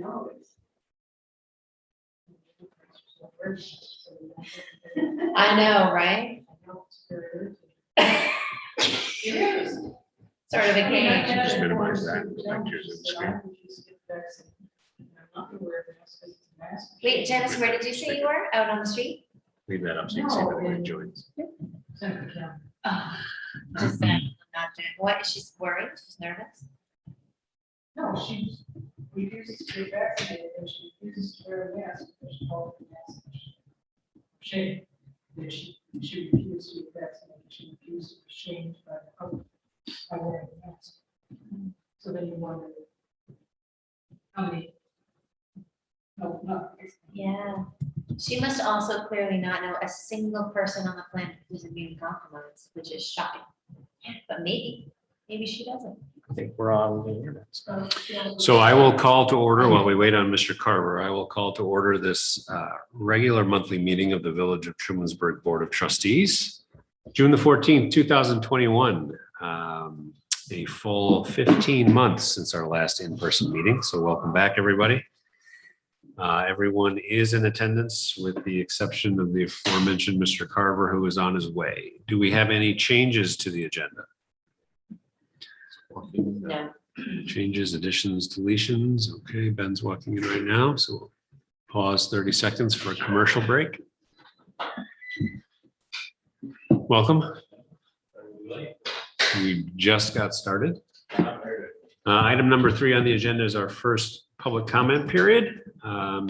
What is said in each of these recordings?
know. I know, right? It is. Sort of a game. Just minimize that. Pictures of the screen. Wait, Janice, where did you say you were? Out on the street? Leave that up so you can see if anyone joins. Oh, just that, not Jan. What, she's worried? She's nervous? No, she refuses to get vaccinated and she refuses to wear a mask because she called it a mask. Shame. That she refused to get vaccinated. She refused to be shamed by the public by wearing a mask. So then you wonder how many. No. Yeah. She must also clearly not know a single person on the planet who's immune compromised, which is shocking. But maybe she doesn't. I think we're on the internet. So I will call to order while we wait on Mr. Carver. I will call to order this regular monthly meeting of the Village of Trumansburg Board of Trustees. June the 14th, 2021. A full 15 months since our last in-person meeting. So welcome back, everybody. Everyone is in attendance with the exception of the aforementioned Mr. Carver, who is on his way. Do we have any changes to the agenda? No. Changes, additions, deletions. Okay, Ben's walking in right now, so we'll pause 30 seconds for a commercial break. Welcome. We just got started. Item number 3 on the agenda is our first public comment period.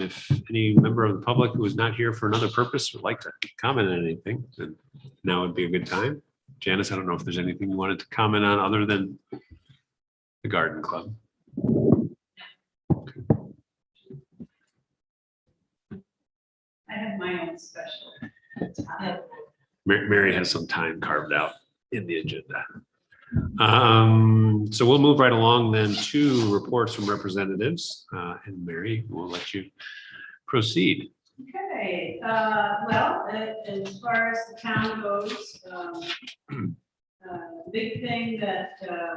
If any member of the public who is not here for another purpose would like to comment on anything, then now would be a good time. Janice, I don't know if there's anything you wanted to comment on other than the garden club. I have my own special. Mary has some time carved out in the agenda. So we'll move right along then to reports from representatives, and Mary, we'll let you proceed. Okay, well, as far as the town goes, the big thing that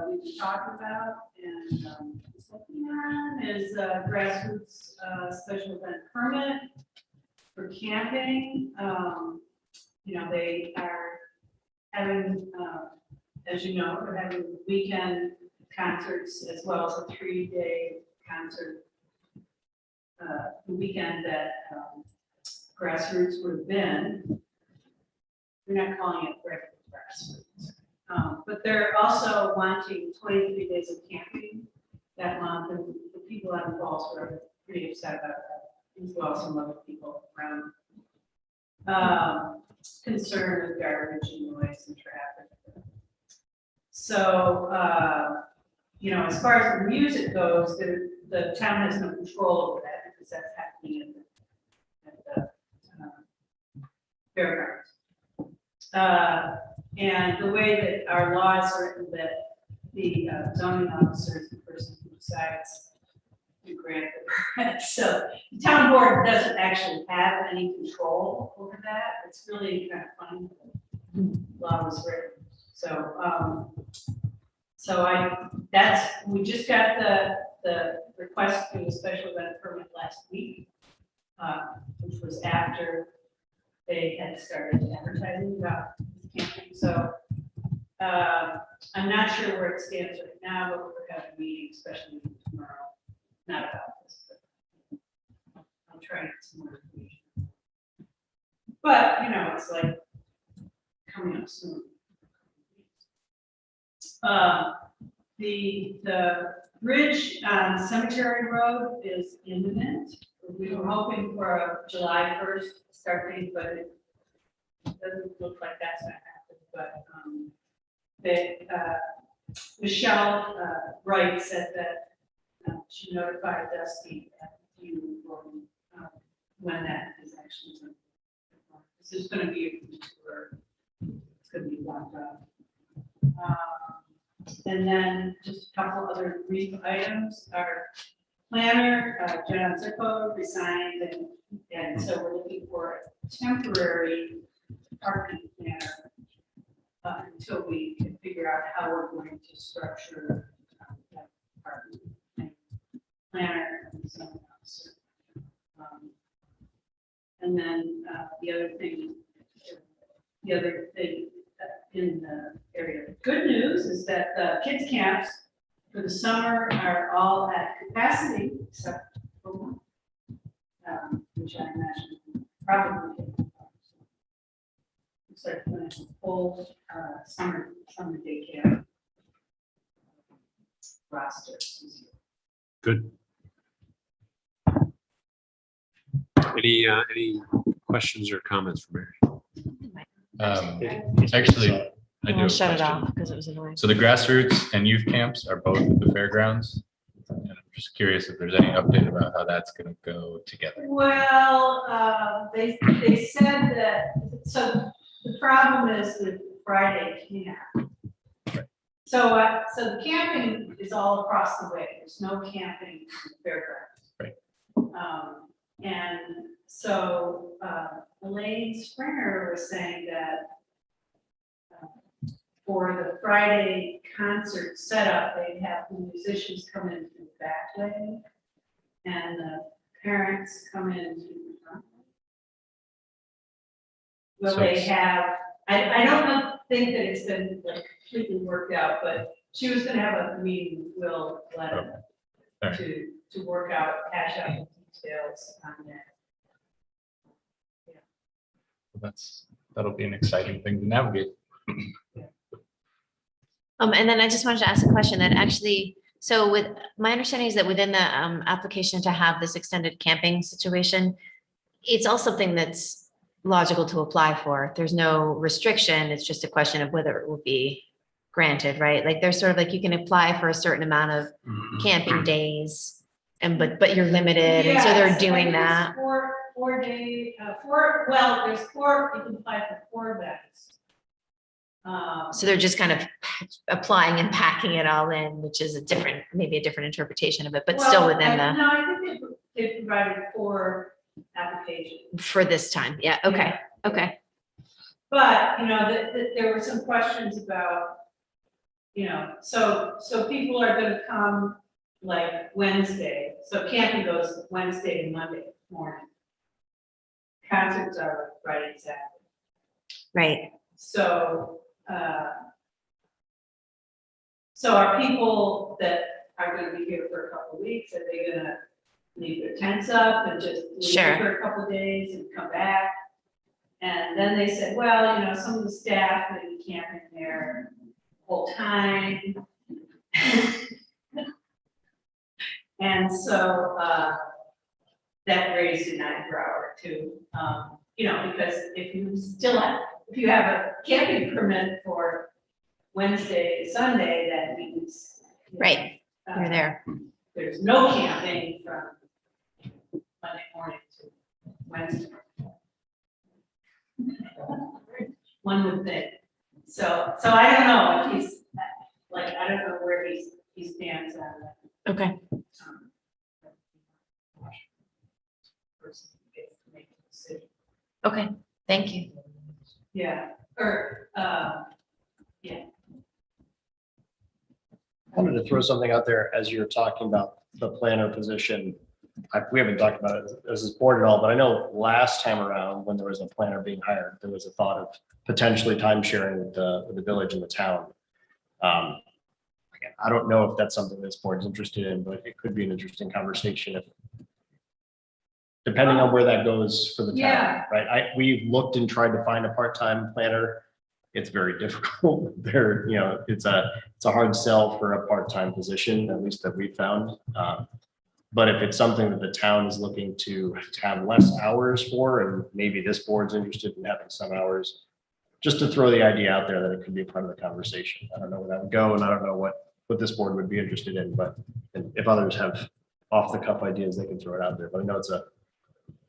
we've been talking about and looking on is grassroots special event permit for camping. You know, they are having, as you know, they're having weekend concerts as well as a 3-day concert. The weekend that grassroots would have been. We're not calling it regular grassroots. But they're also wanting 23 days of camping that month, and the people out in Falls were pretty upset about that, as well as some other people around. Concerned with garbage and noise and traffic. So, you know, as far as the music goes, the town has no control over that because that's happening at the fairgrounds. And the way that our law is written, that the zoning officer is the person who decides to grant the permit. So the town board doesn't actually have any control over that. It's really kind of funny. The law was written. So, we just got the request for the special event permit last week, which was after they had started advertising about camping. So I'm not sure where it stands right now, but we're having a meeting, especially tomorrow, not about this, but I'll try to get some more information. But, you know, it's like coming up soon. The bridge on Cemetery Road is imminent. We were hoping for a July 1st start date, but it doesn't look like that's going to happen. But Michelle Wright said that she notified Dusty at you when that is actually going to happen. This is going to be a tour. It's going to be locked up. And then just a couple other brief items. Our planner, John Zippo, resigned, and so we're looking for a temporary parking planner until we can figure out how we're going to structure that parking planner and so And then the other thing in the area of good news is that the kids camps for the summer are all at capacity, except for one, which I imagine probably. Looks like a full summer day camp roster. Good. Any questions or comments from Mary? Actually, I do. I have a shut it question. off because it was annoying. So the grassroots and youth camps are both at the fairgrounds. And I'm just curious if there's any update about how that's gonna go together. Well, they said that, so the problem is the Friday camp. So the camping is all across the way. There's no camping in the fairgrounds. Right. And so Elaine Springer was saying that for the Friday concert setup, they'd have the musicians come in through the back way and the parents come in through the front way. Will So they it's- have, I don't think that it's been like completely worked out, but she was gonna have a meeting with Will Glenn Alright. to work out, hash out the details on that. That'll be an exciting thing to navigate. And then I just wanted to ask a question that actually, so with, my understanding is that within the application to have this extended camping situation, it's all something that's logical to apply for. There's no restriction. It's just a question of whether it will be granted, right? Like there's sort of like, you can apply for a certain amount of camping days and, but you're limited. And so they're Yes, I doing think that. it's four day, well, there's four, you can apply for 4 events. So they're just kind of applying and packing it all in, which is a different, maybe a different interpretation of it, but still well, within the, No, I think they provided 4 applications. for this time. Yeah. Okay. Okay. But, there were some questions about, so people are gonna come like Wednesday, so camping goes Wednesday to Monday morning. Concerts are Friday and Saturday. Right. So are people that are gonna be here for a couple of weeks, are they gonna leave their tents up and just leave Sure. for a couple of days and come back? And then they said, well, some of the staff may be camping there full time. And so, that raised an eyebrow or two, because if you have a camping permit for Wednesday, Sunday, that means. Right. You're there. There's no camping from Monday morning to Wednesday. One would think. So I don't know if he's, I don't know where he stands on that. Okay. Person gets to make a decision. Okay. Thank you. Yeah, yeah. I wanted to throw something out there as you're talking about the planner position. We haven't talked about it as this board at all, but I know last time around when there was a planner being hired, there was a thought of potentially time sharing with the village and the town. Again, I don't know if that's something this board is interested in, but it could be an interesting conversation if, depending on where that goes for the town, Yeah. right? We've looked and tried to find a part-time planner. It's very difficult. It's a hard sell for a part-time position, at least that we found. But if it's something that the town is looking to have less hours for, and maybe this board's interested in having some hours, just to throw the idea out there that it could be a part of the conversation. I don't know where that would go, and I don't know what this board would be interested in, but if others have off-the-cuff ideas, they can throw it out there. But I know it's a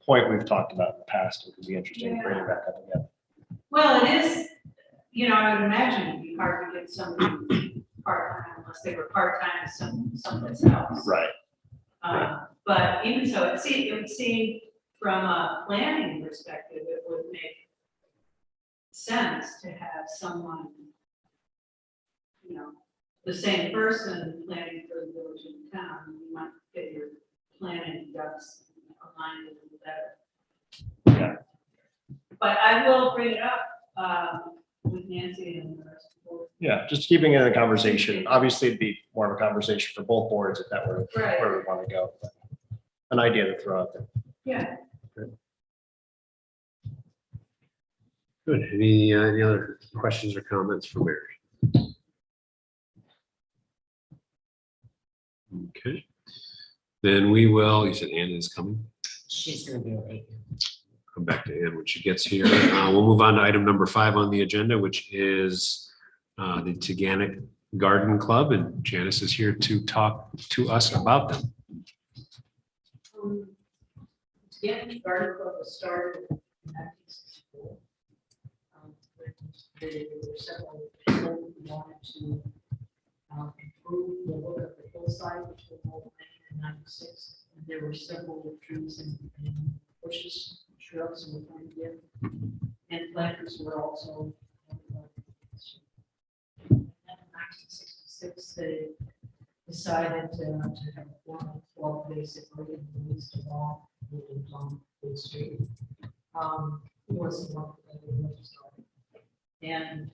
point we've talked about in the past. It could be interesting to bring it back up again. Well, it is, I would imagine it'd be hard to get somebody part-time unless they were part-time someplace else. Right. But even so, it would seem from a planning perspective, it would make sense to have someone, the same person planning for the village and town. You might get your planning ducks aligned a little better. Yeah. But I will bring it up, with Nancy and the rest of the board. Yeah, just keeping it in a conversation. Obviously, it'd be more of a conversation for both boards if that were Right. where we want to go. But an idea to throw out there. Yeah. Good. Any other questions or comments for Mary? Okay. Then we will, you said Ann is coming. She's gonna be late. Come back to Ann when she gets here. We'll move on to item number 5 on the agenda, which is the Taganic Garden Club, and Janice is here to talk to us about them. Yeah, the garden club was started in 1964. There were several people who wanted to improve the look of the hillside, which was all in 96. And there were several trees and bushes, shrubs in the front of it. And planters were also. In 1966, they decided to have a formal club basically, and released a law on Big Street. It was one that they wanted to start. And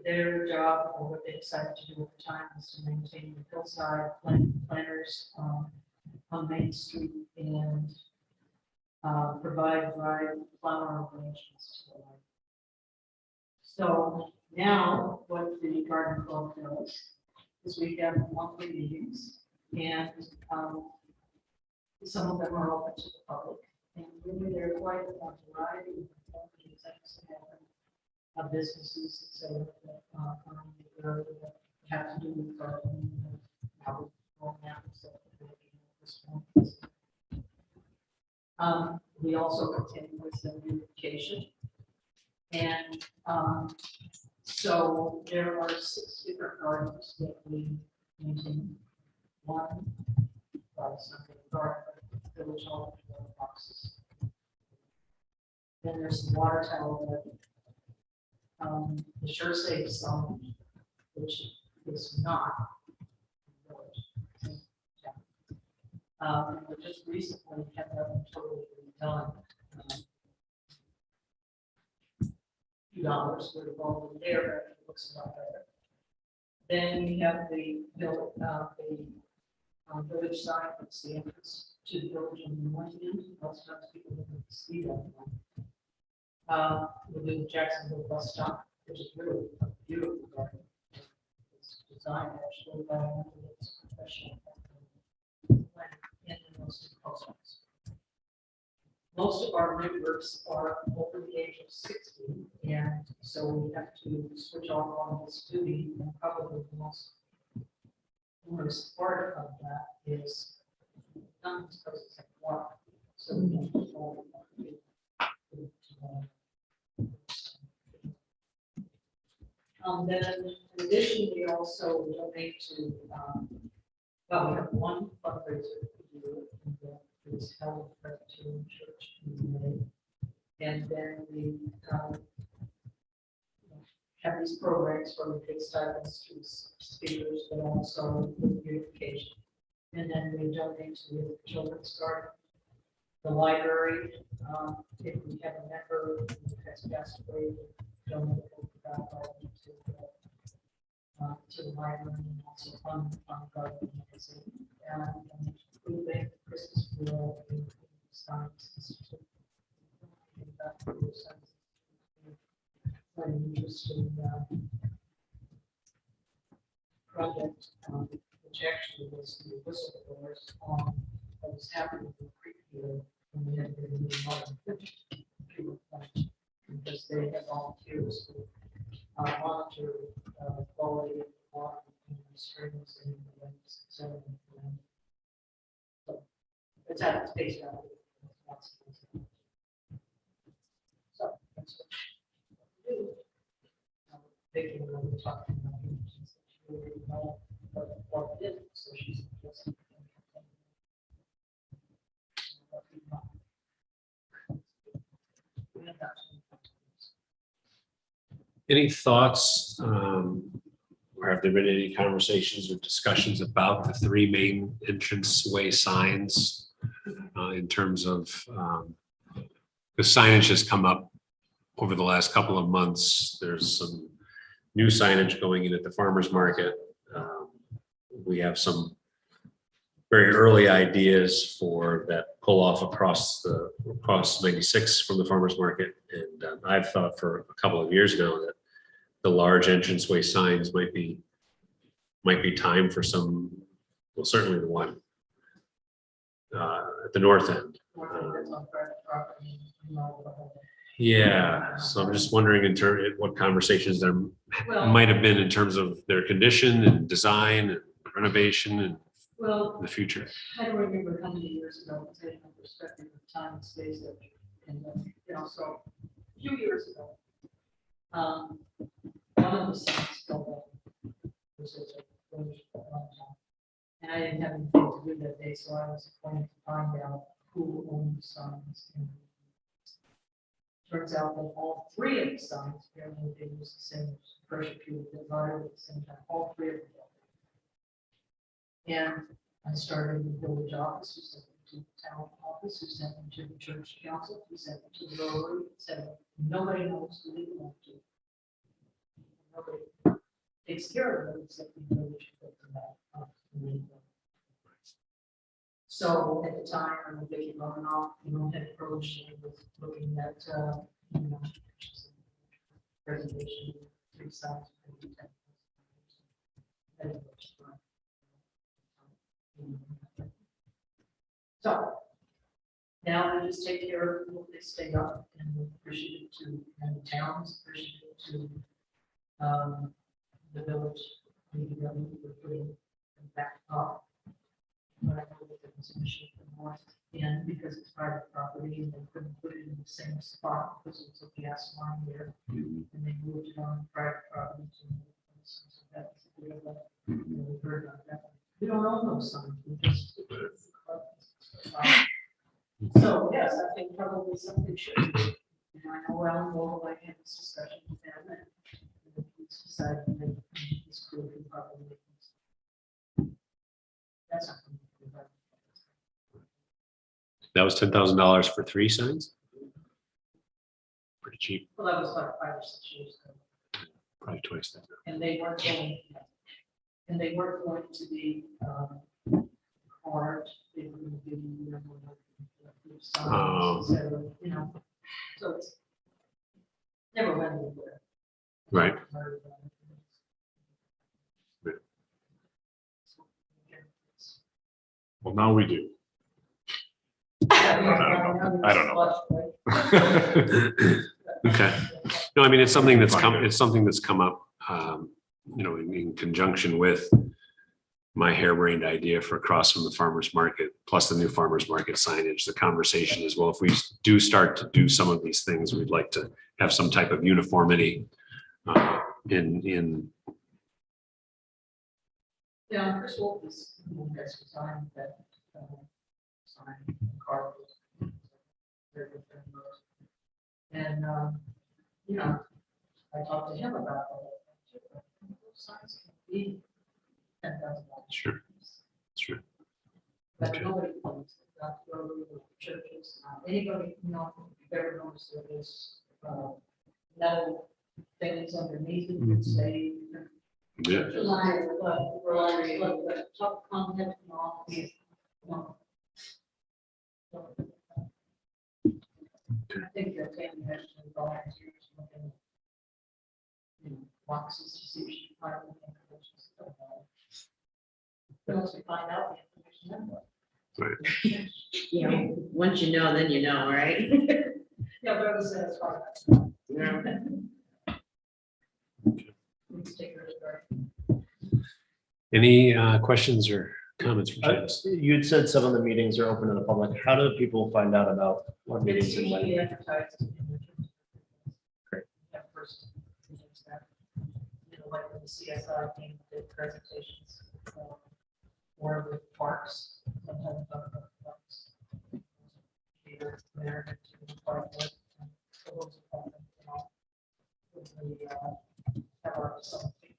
their job, or what they decided to do at the time, was to maintain the hillside, plant planters on Main Street, and provide dry flower arrangements to the light. So now what the garden club does is we have monthly meetings, and some of them are open to the public, and really they're quite a variety of companies of businesses, etc. that have to do with gardening, how we roll out and stuff. We also continue with the beautification, and so there are 6 different gardens that we maintain. One, something garden, village hall, boxes. Then there's the water tower, the sure safe zone, which is not. And we just recently had that one totally redone. $2 would have all been there, but it looks a lot better. Then we have the village sign, that's the entrance to the village on the north end. Lots of times people don't see that one. We do the Jacksonville bus stop, which is really a beautiful garden. It's designed actually by a professional. And the most important. Most of our members are over the age of 60, and so we have to switch off on this duty, and probably the most onerous part of that is not supposed to take water. So we don't control then in addition, we also donate to, well, we have one fundraiser we do, and that is held at Presbyterian Church in May. And then we have these programs where we give stipends to speakers, but also with beautification. And then we donate to the children's garden, the library. If we have a member who has passed away, we donate to the library, and also fund garden magazine. And food bank, Christmas wheel, science. Very interesting project, which actually was the whistleblowers on what was happening in the creek here, when we had been in the people because they have volunteers who monitor quality of water in the streams and the lakes, so it's at its base value. So that's what we do. Thinking when we're talking about it, she really know what it is, so she's just. Any thoughts, or have there been any conversations or discussions about the 3 main entranceway signs in terms of the signage has come up over the last couple of months. There's some new signage going in at the farmer's market. We have some very early ideas for that pull off across 96 from the farmer's market. And I've thought for a couple of years now that the large entranceway signs might be time for some, well, certainly the one at the north end. Yeah, so I'm just wondering in terms of what conversations there Well, might have been in terms of their condition and design and renovation and well, the future. I don't remember how many years ago, because I have no perspective of time and space, and, so a few years ago, one of the signs fell down. And I didn't have anything to do that day, so I was appointed to find out who owned the signs. And turns out that all three of the signs, apparently they use the same pressure cube divider at the same time, all three of them. And I started in the village office, who sent them to the town office, who sent them to the church council, who sent them to the Rotary, said, nobody knows who they belong to. Nobody takes care of them except the village. So at the time, I'm Vicky Romanoff, had approached and was looking at, presentation, 3 sides. So now we just take care of what they stay up and we're appreciative to, and the town's appreciative to the village, we're putting them back up. But I know that there was an issue for the north end because it's private property and they couldn't put it in the same spot because it's a gas line there. And they moved it on private property to. So that was a bit of a, we heard about that. We don't own those signs. We just. So yes, I think probably something should be. And I know around the world, I had this discussion with them and it's decided that this group can probably make this. That's something. That was $10,000 for 3 signs? Pretty cheap, Well, that was like 5 or 6 years ago. probably twice that. And they weren't going to be carved. They were going to be, Oh. signs, so, so it's never went anywhere. Right. Well, now we do. I don't Okay. No, I mean, it's something that's come up, in conjunction with my harebrained idea for across from the farmer's market, plus the new farmer's market signage. The conversation is, well, if we do start to do some of these things, we'd like to have some type of uniformity in. Yeah, Chris Wolf is, has designed that sign card. And, I talked to him about that. Signs can be $10,000. Sure. Sure. But Okay. nobody wants it, not Rotary, churches, anybody, you've ever noticed that there's metal things underneath it that say. Yeah. Top content and all. I think that Tammy has to volunteers looking. Boxes to see if she can find anything. Once we find out the information, then what? Once you know, then you know, right? Yeah, but it was satisfying. Yeah. Let's take her to the. Any questions or comments from James? You'd said some of the meetings are open to the public. How do people find out about what It's meetings and when? usually advertised. In the Great. That first meetings that, like when the CSI came, did presentations, or with parks, sometimes talk about parks. Here, there, to the park, and so those are fun, with the, have our something.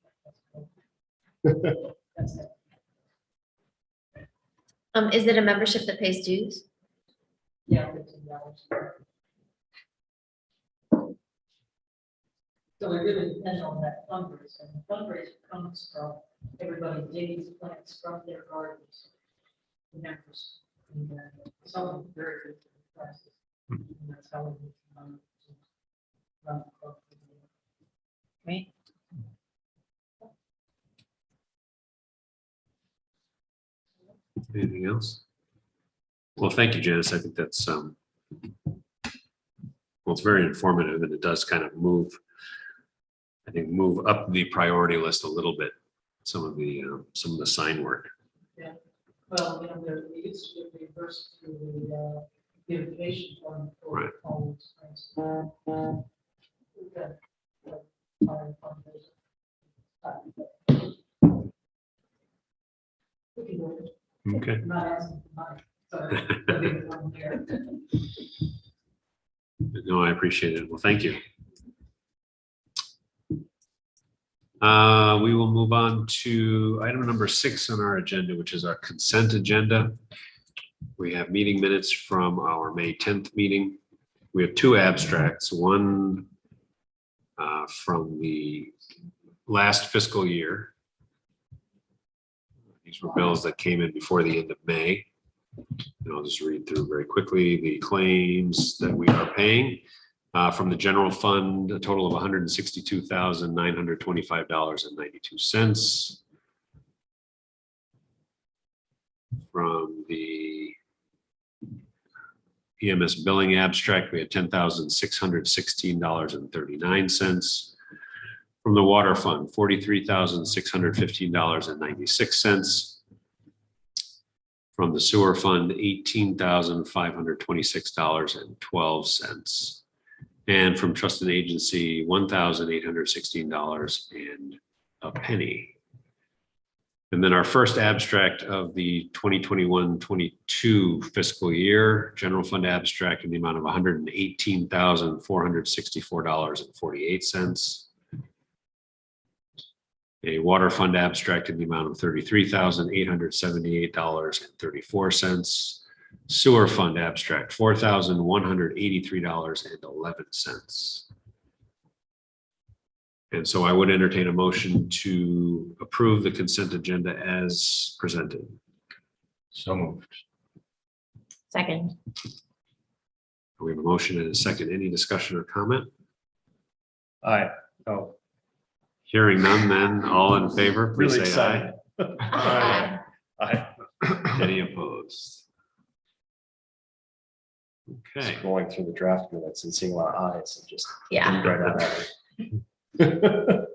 That's it. Is it a membership that pays dues? Yeah. $15. So it really depends on that fundraiser. And the fundraiser comes from everybody digging plants from their gardens. The members, and some of them very good prices. And that's how we run the club. Great. Anything else? Well, thank you, Janice. I think that's, well, it's very informative and it does kind of move, I think, move up the priority list a little bit. Some of the sign work. Well, we used to get reimbursed through the beautification fund for Right. homes. We've got, our fundraiser. We can do it. Okay. I'm not asking for money, sorry. There'll be one there. No, I appreciate it. Well, thank you. We will move on to item number 6 on our agenda, which is our consent agenda. We have meeting minutes from our May 10th meeting. We have 2 abstracts, one from the last fiscal year. These were bills that came in before the end of May. And I'll just read through very quickly the claims that we are paying. From the general fund, a total of $162,925.92. From the EMS billing abstract, we had $10,616.39. From the water fund, $43,615.96. From the sewer fund, $18,526.12. And from trust and agency, $1,816.01. And then our first abstract of the 2021-22 fiscal year, general fund abstract in the amount of $118,464.48. A water fund abstract in the amount of $33,878.34. Sewer fund abstract, $4,183.11. And so I would entertain a motion to approve the consent agenda as presented. So moved. Second. We have a motion and a second. Any discussion or comment? Aye. Oh, Hearing none, then all in favor, please really say aye. excited. Aye. Aye. Any opposed? Okay. Going through the draft minutes and seeing a lot of ayes and just. Yeah. Right out of it.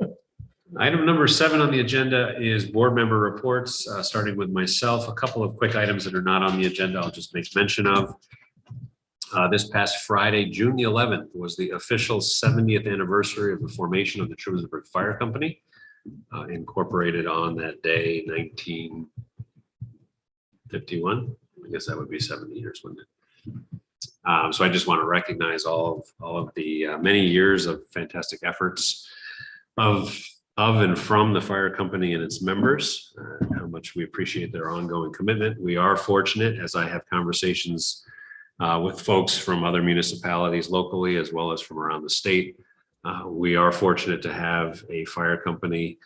Item number 7 on the agenda is board member reports, starting with myself. A couple of quick items that are not on the agenda I'll just make mention of. This past Friday, June the 11th, was the official 70th anniversary of the formation of the Trumansburg Fire Company, incorporated on that day, 1951. I guess that would be 70 years, wouldn't it? So I just want to recognize all of the many years of fantastic efforts of and from the fire company and its members, how much we appreciate their ongoing commitment. We are fortunate, as I have conversations with folks from other municipalities locally, as well as from around the state. We are fortunate to have a fire company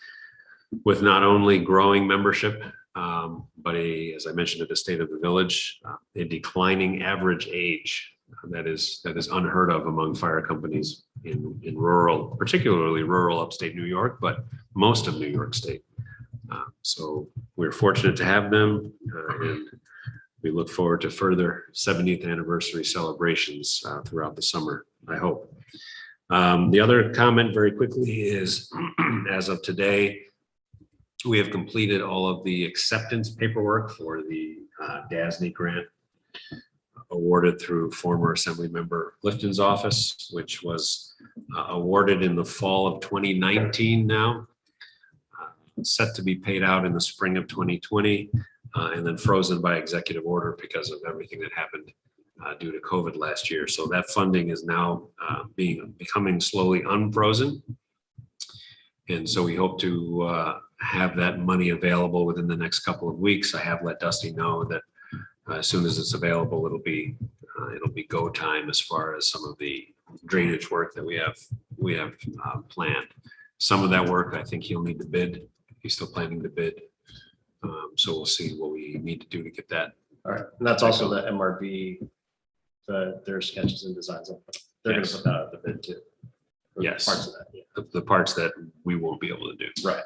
with not only growing membership, but as I mentioned at the State of the Village, a declining average age that is unheard of among fire companies in rural, particularly rural upstate New York, but most of New York State. So we're fortunate to have them, and we look forward to further 70th anniversary celebrations throughout the summer, I hope. The other comment very quickly is, as of today, we have completed all of the acceptance paperwork for the DASNY grant awarded through former Assembly Member Lifton's office, which was awarded in the fall of 2019 now, set to be paid out in the spring of 2020, and then frozen by executive order because of everything that happened due to COVID last year. So that funding is now becoming slowly unfrozen. And so we hope to have that money available within the next couple of weeks. I have let Dusty know that as soon as it's available, it'll be go time as far as some of the drainage work that we have planned. Some of that work, I think he'll need to bid. He's still planning to bid. So we'll see what we need to do to get that. All right, and that's also the MRB, their sketches and designs. They're gonna Yes. put that out the bid too. Or Yes. Parts of that, yeah. The parts that we won't be able to do. Right.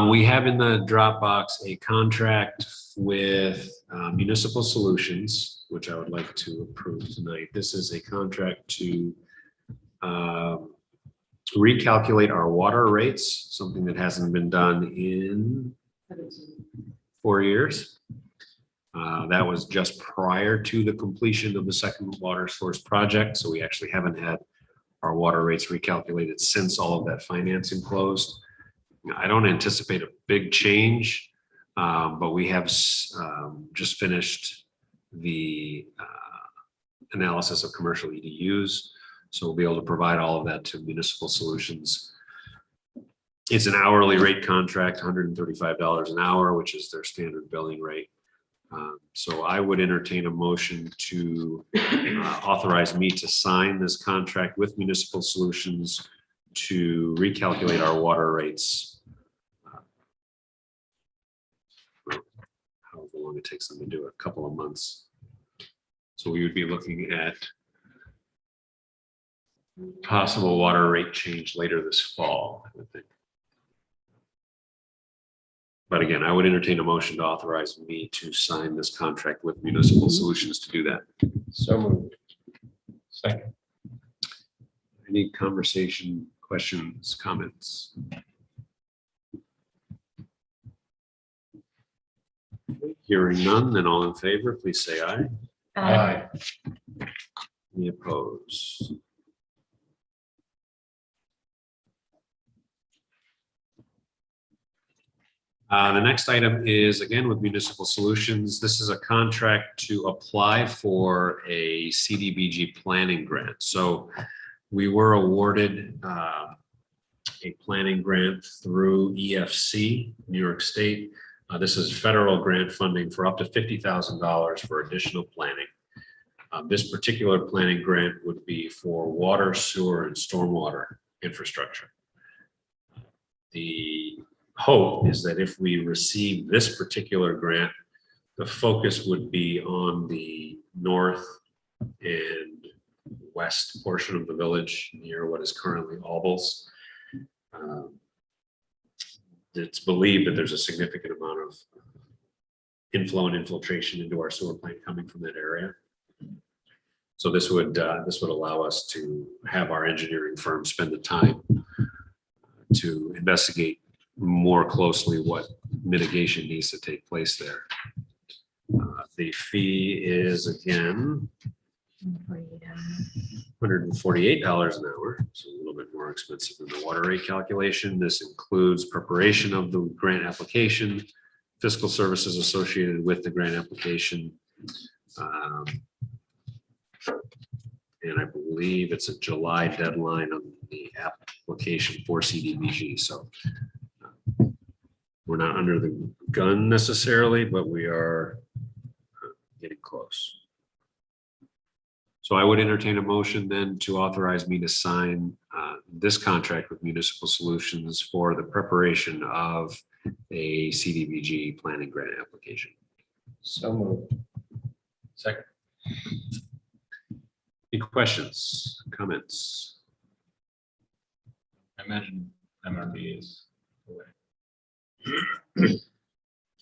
We have in the Dropbox a contract with Municipal Solutions, which I would like to approve tonight. This is a contract to recalculate our water rates, something that hasn't been done in 4 years. That was just prior to the completion of the second water source project, so we actually haven't had our water rates recalculated since all of that financing closed. I don't anticipate a big change, but we have just finished the analysis of commercial EDUs, so we'll be able to provide all of that to Municipal Solutions. It's an hourly rate contract, $135 an hour, which is their standard billing rate. So I would entertain a motion to authorize me to sign this contract with Municipal Solutions to recalculate our water rates. However long it takes them to do it, a couple of months. So we would be looking at possible water rate change later this fall, I would think. But again, I would entertain a motion to authorize me to sign this contract with Municipal Solutions to do that. So moved. Second. Any conversation, questions, comments? Hearing none, then all in favor, please say aye. Aye. Any opposed? The next item is again with Municipal Solutions. This is a contract to apply for a CDBG planning grant. So we were awarded a planning grant through EFC, New York State. This is federal grant funding for up to $50,000 for additional planning. This particular planning grant would be for water, sewer, and stormwater infrastructure. The hope is that if we receive this particular grant, the focus would be on the north and west portion of the village near what is currently Albles. It's believed that there's a significant amount of inflow and infiltration into our sewer plant coming from that area. So this would allow us to have our engineering firm spend the time to investigate more closely what mitigation needs to take place there. The fee is again $148 an hour, so a little bit more expensive than the water rate calculation. This includes preparation of the grant application, fiscal services associated with the grant application. And I believe it's a July deadline on the application for CDBG, so we're not under the gun necessarily, but we are getting close. So I would entertain a motion then to authorize me to sign this contract with Municipal Solutions for the preparation of a CDBG planning grant application. So moved. Second. Any questions, comments? I imagine MRB is away.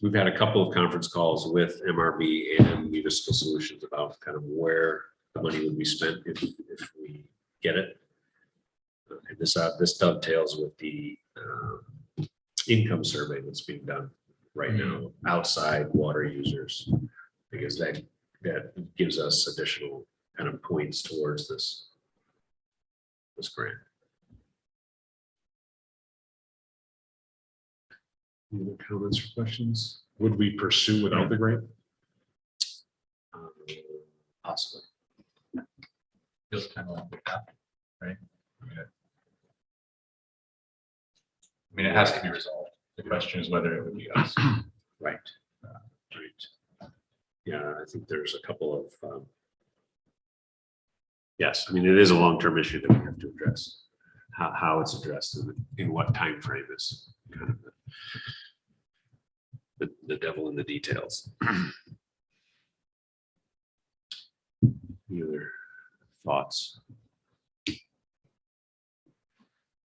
We've had a couple of conference calls with MRB and Municipal Solutions about kind of where the money would be spent if we get it. And this dovetails with the income survey that's being done right now, outside water users, because that gives us additional kind of points towards this grant. Any other comments or questions? Would we pursue without the grant? Possibly. Feels kind of like we have to, right? I mean, it has to be resolved. The question is whether it would be us. Right. Right. yeah, I think there's a couple of, yes, I mean, it is a long-term issue that we have to address. How it's addressed and in what time frame is kind of the devil in the details. Any other thoughts?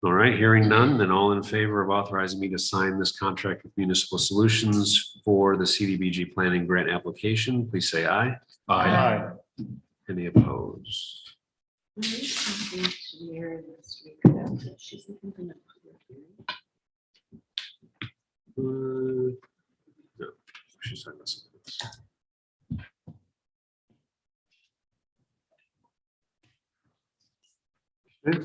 All right, hearing none, then all in favor of authorizing me to sign this contract with Municipal Solutions for the CDBG planning grant application, please say aye. Aye. Any opposed? No, she's talking about something else. Okay.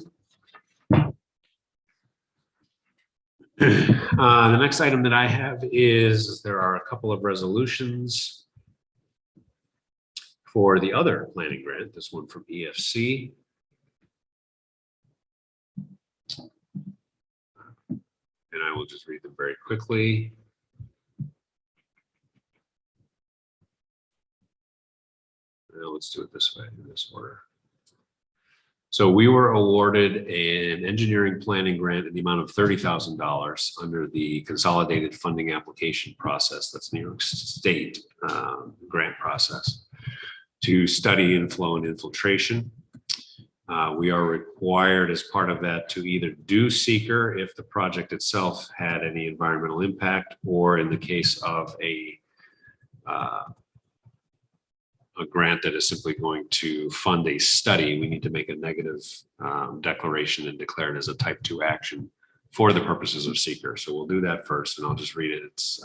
The next item that I have is there are a couple of resolutions for the other planning grant, this one from EFC. And I will just read them very quickly. Now let's do it this way, in this order. So we were awarded an engineering planning grant in the amount of $30,000 under the consolidated funding application process. That's New York State grant process to study inflow and infiltration. We are required as part of that to either do seeker if the project itself had any environmental impact, or in the case of a grant that is simply going to fund a study, we need to make a negative declaration and declare it as a type 2 action for the purposes of seeker. So we'll do that first, and I'll just read it. It's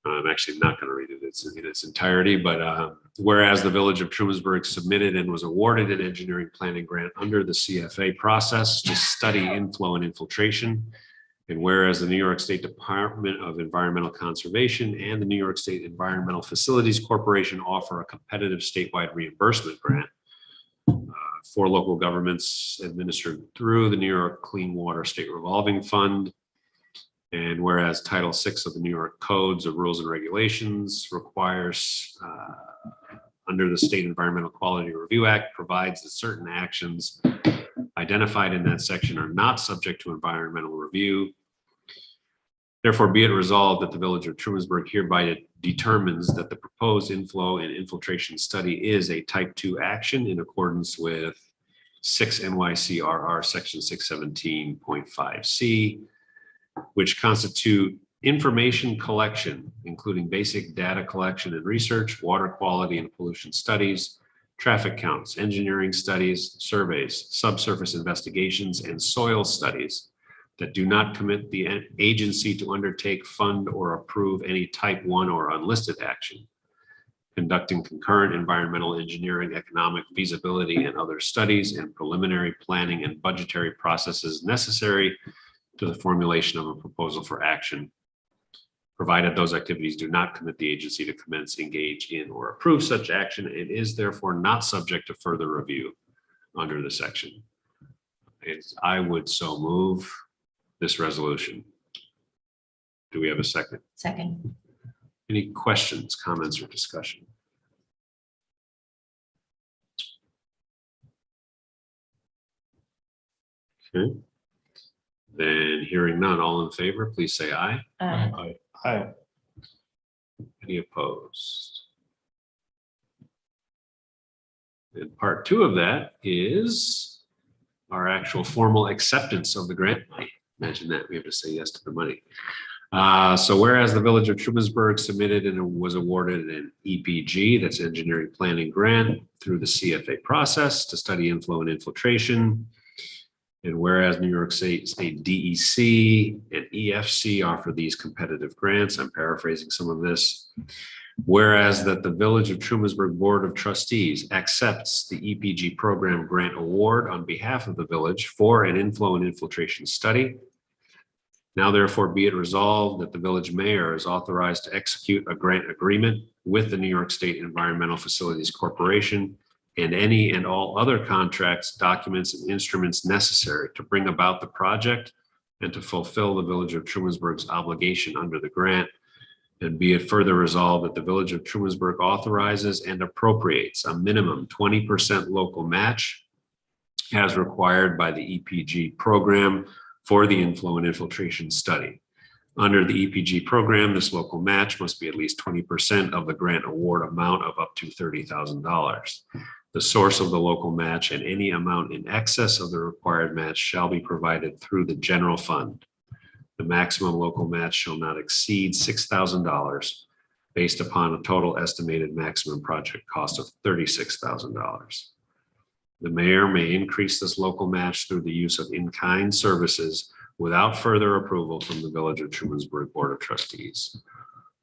I'm actually not going to read it in its entirety, but whereas the Village of Trumansburg submitted and was awarded an engineering planning grant under the CFA process to study inflow and infiltration, and whereas the New York State Department of Environmental Conservation and the New York State Environmental Facilities Corporation offer a competitive statewide reimbursement grant for local governments administered through the New York Clean Water State Revolving Fund. And whereas Title VI of the New York Codes of Rules and Regulations requires under the State Environmental Quality Review Act provides that certain actions identified in that section are not subject to environmental review. Therefore, be it resolved that the Village of Trumansburg hereby determines that the proposed inflow and infiltration study is a type 2 action in accordance with 6 NYCRR section 617.5C, which constitute information collection, including basic data collection and research, water quality and pollution studies, traffic counts, engineering studies, surveys, subsurface investigations, and soil studies that do not commit the agency to undertake, fund, or approve any type 1 or unlisted action, conducting concurrent environmental engineering, economic feasibility, and other studies and preliminary planning and budgetary processes necessary to the formulation of a proposal for action, provided those activities do not commit the agency to commence, engage in, or approve such action, it is therefore not subject to further review under the section. I would so move this resolution. Do we have a second? Second. Any questions, comments, or discussion? Okay. Then hearing none, all in favor, please say aye. Aye. Aye. Any opposed? And part 2 of that is our actual formal acceptance of the grant money. Imagine that, we have to say yes to the money. So whereas the Village of Trumansburg submitted and was awarded an EPG, that's engineering planning grant, through the CFA process to study inflow and infiltration. And whereas New York State DEC and EFC offer these competitive grants, I'm paraphrasing some of this. Whereas that the Village of Trumansburg Board of Trustees accepts the EPG program grant award on behalf of the village for an inflow and infiltration study. Now therefore be it resolved that the village mayor is authorized to execute a grant agreement with the New York State Environmental Facilities Corporation and any and all other contracts, documents, and instruments necessary to bring about the project and to fulfill the Village of Trumansburg's obligation under the grant. And be it further resolved that the Village of Trumansburg authorizes and appropriates a minimum 20% local match as required by the EPG program for the inflow and infiltration study. Under the EPG program, this local match must be at least 20% of the grant award amount of up to $30,000. The source of the local match and any amount in excess of the required match shall be provided through the general fund. The maximum local match shall not exceed $6,000 based upon a total estimated maximum project cost of $36,000. The mayor may increase this local match through the use of in-kind services without further approval from the Village of Trumansburg Board of Trustees.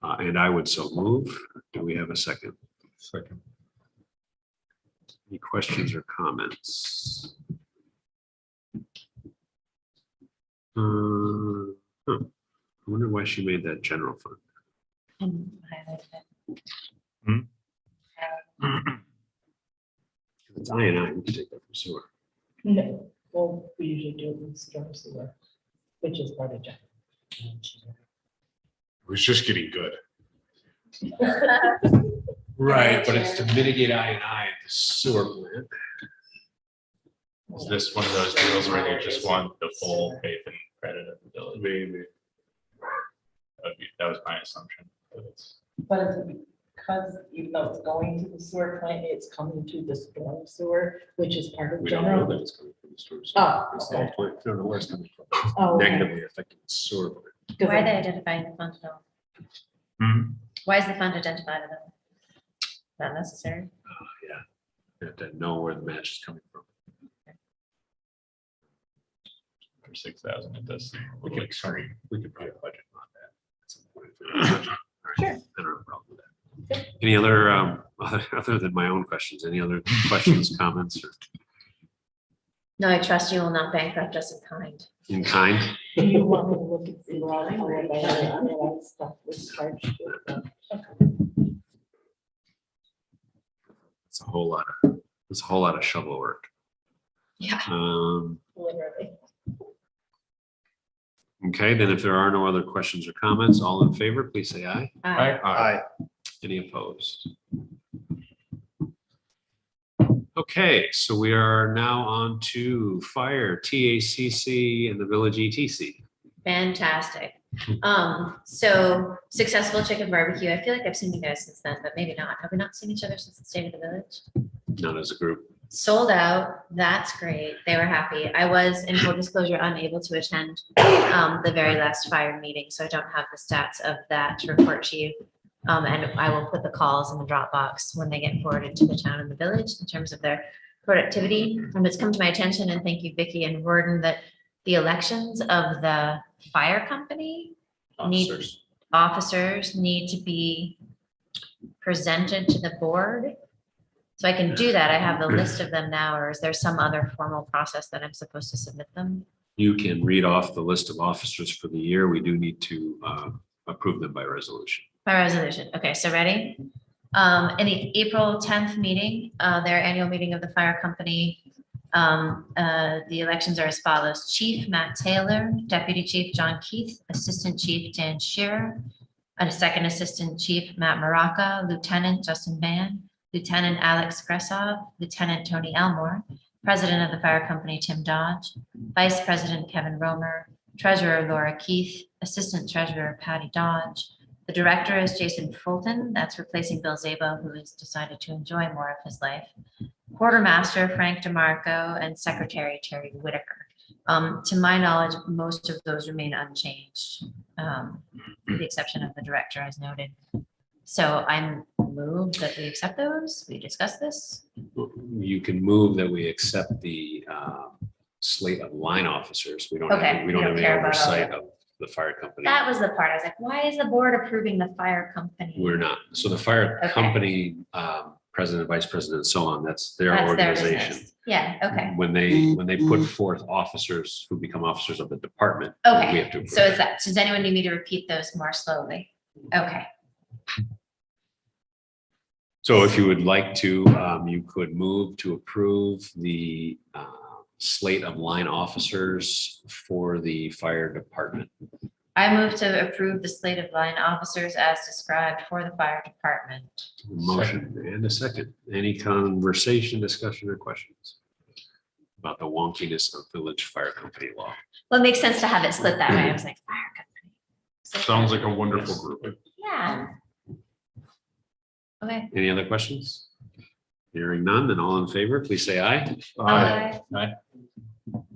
And I would so move. Do we have a second? Second. Any questions or comments? I wonder why she made that general fund. And highlighted it. It's I and I, we can take that from sewer. No, well, we usually do it with storm sewer, which is part of general. It was just getting good. Right, but it's to mitigate I and I at the sewer plant. Is this one of those deals where they just want the full faith and credit of the village? Maybe. That was my assumption. But it's- But it's because even though it's going to the sewer plant, it's coming to the storm sewer, which is part of We don't know general. that it's coming from the sewer. Oh, It's the okay. whole point. We don't know where it's coming from. Oh, okay. Negatively affecting the sewer plant. Why are they identifying the fund at all? Hmm. Why is the fund identified at all? Not necessary. Yeah. You have to know where the match is coming from. For 6,000, it does seem a We little could, sorry, extreme. we could probably budget on that. at some point if we want to budget. All right. Sure. I don't have a problem with that. Any other, other than my own questions, any other questions, comments, or No, I trust you will not bankrupt us in kind. in kind? Do you want me to look at the line or that stuff was charged with? It's a whole lot of shovel work. Yeah. Literally. Okay, then if there are no other questions or comments, all in favor, please say aye. Aye. Any opposed? Okay, so we are now on to fire, TACC and the village ETC. Fantastic. So successful chicken barbecue. I feel like I've seen you guys since then, but maybe not. Have we not seen each other since the State of the Village? Not as a group. Sold out. That's great. They were happy. I was, in full disclosure, unable to attend the very last fire meeting, so I don't have the stats of that to report to you. And I will put the calls in the Dropbox when they get forwarded to the town and the village in terms of their productivity. And it's come to my attention, and thank you, Vicky and Worden, that the elections of the fire company Officers. officers need to be presented to the board. So I can do that. I have the list of them now, or is there some other formal process that I'm supposed to submit them? You can read off the list of officers for the year. We do need to approve them by resolution. By resolution. Okay, so ready? In the April 10th meeting, their annual meeting of the fire company, the elections are as follows. Chief Matt Taylor, Deputy Chief John Keith, Assistant Chief Dan Shearer, a second Assistant Chief Matt Maraca, Lieutenant Justin Van, Lieutenant Alex Gressov, Lieutenant Tony Elmore, President of the fire company Tim Dodge, Vice President Kevin Romer, Treasurer Laura Keith, Assistant Treasurer Patty Dodge. The Director is Jason Fulton, that's replacing Bill Zabo, who has decided to enjoy more of his life. Quartermaster Frank DeMarco and Secretary Terry Whitaker. To my knowledge, most of those remain unchanged, with the exception of the Director as noted. So I'm moved that we accept those. We discuss this. You can move that we accept the slate of line officers. We don't Okay, have, we we don't don't have any care about all oversight that. of the fire company. That was the part I was like, why is the board approving the fire company? We're not. So the fire Okay. company, president, vice president, and so on, that's their That's their organization. business. Yeah, okay. When they put forth officers who become officers of the department, we Okay, have to approve. so it's that. Does anyone need me to repeat those more slowly? Okay, So if you would like to, you could move to approve the slate of line officers for the fire department. I move to approve the slate of line officers as described for the fire department. Motion and a second. Any conversation, discussion, or questions about the wonkiness of village fire company law? Well, it makes sense to have it split that way. I was like, fire company. Sounds like a wonderful group. Yeah. Okay. Any other questions? Hearing none, then all in favor, please say aye. Aye.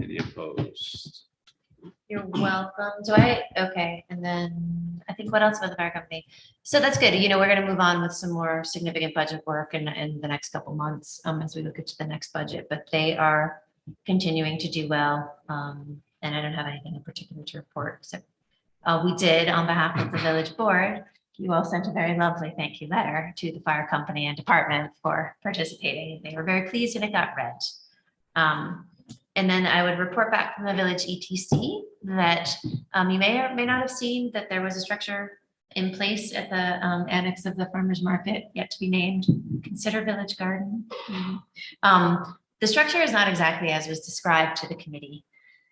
Any opposed? You're welcome. Okay, and then I think what else about the fire company? So that's good. You know, we're gonna move on with some more significant budget work in the next couple months, as we look into the next budget, but they are continuing to do well. And I don't have anything in particular to report, so we did, on behalf of the village board, you all sent a very lovely thank you letter to the fire company and department for participating. They were very pleased and it got read. And then I would report back from the village ETC that you may or may not have seen that there was a structure in place at the annex of the farmer's market, yet to be named, consider village garden. The structure is not exactly as was described to the committee.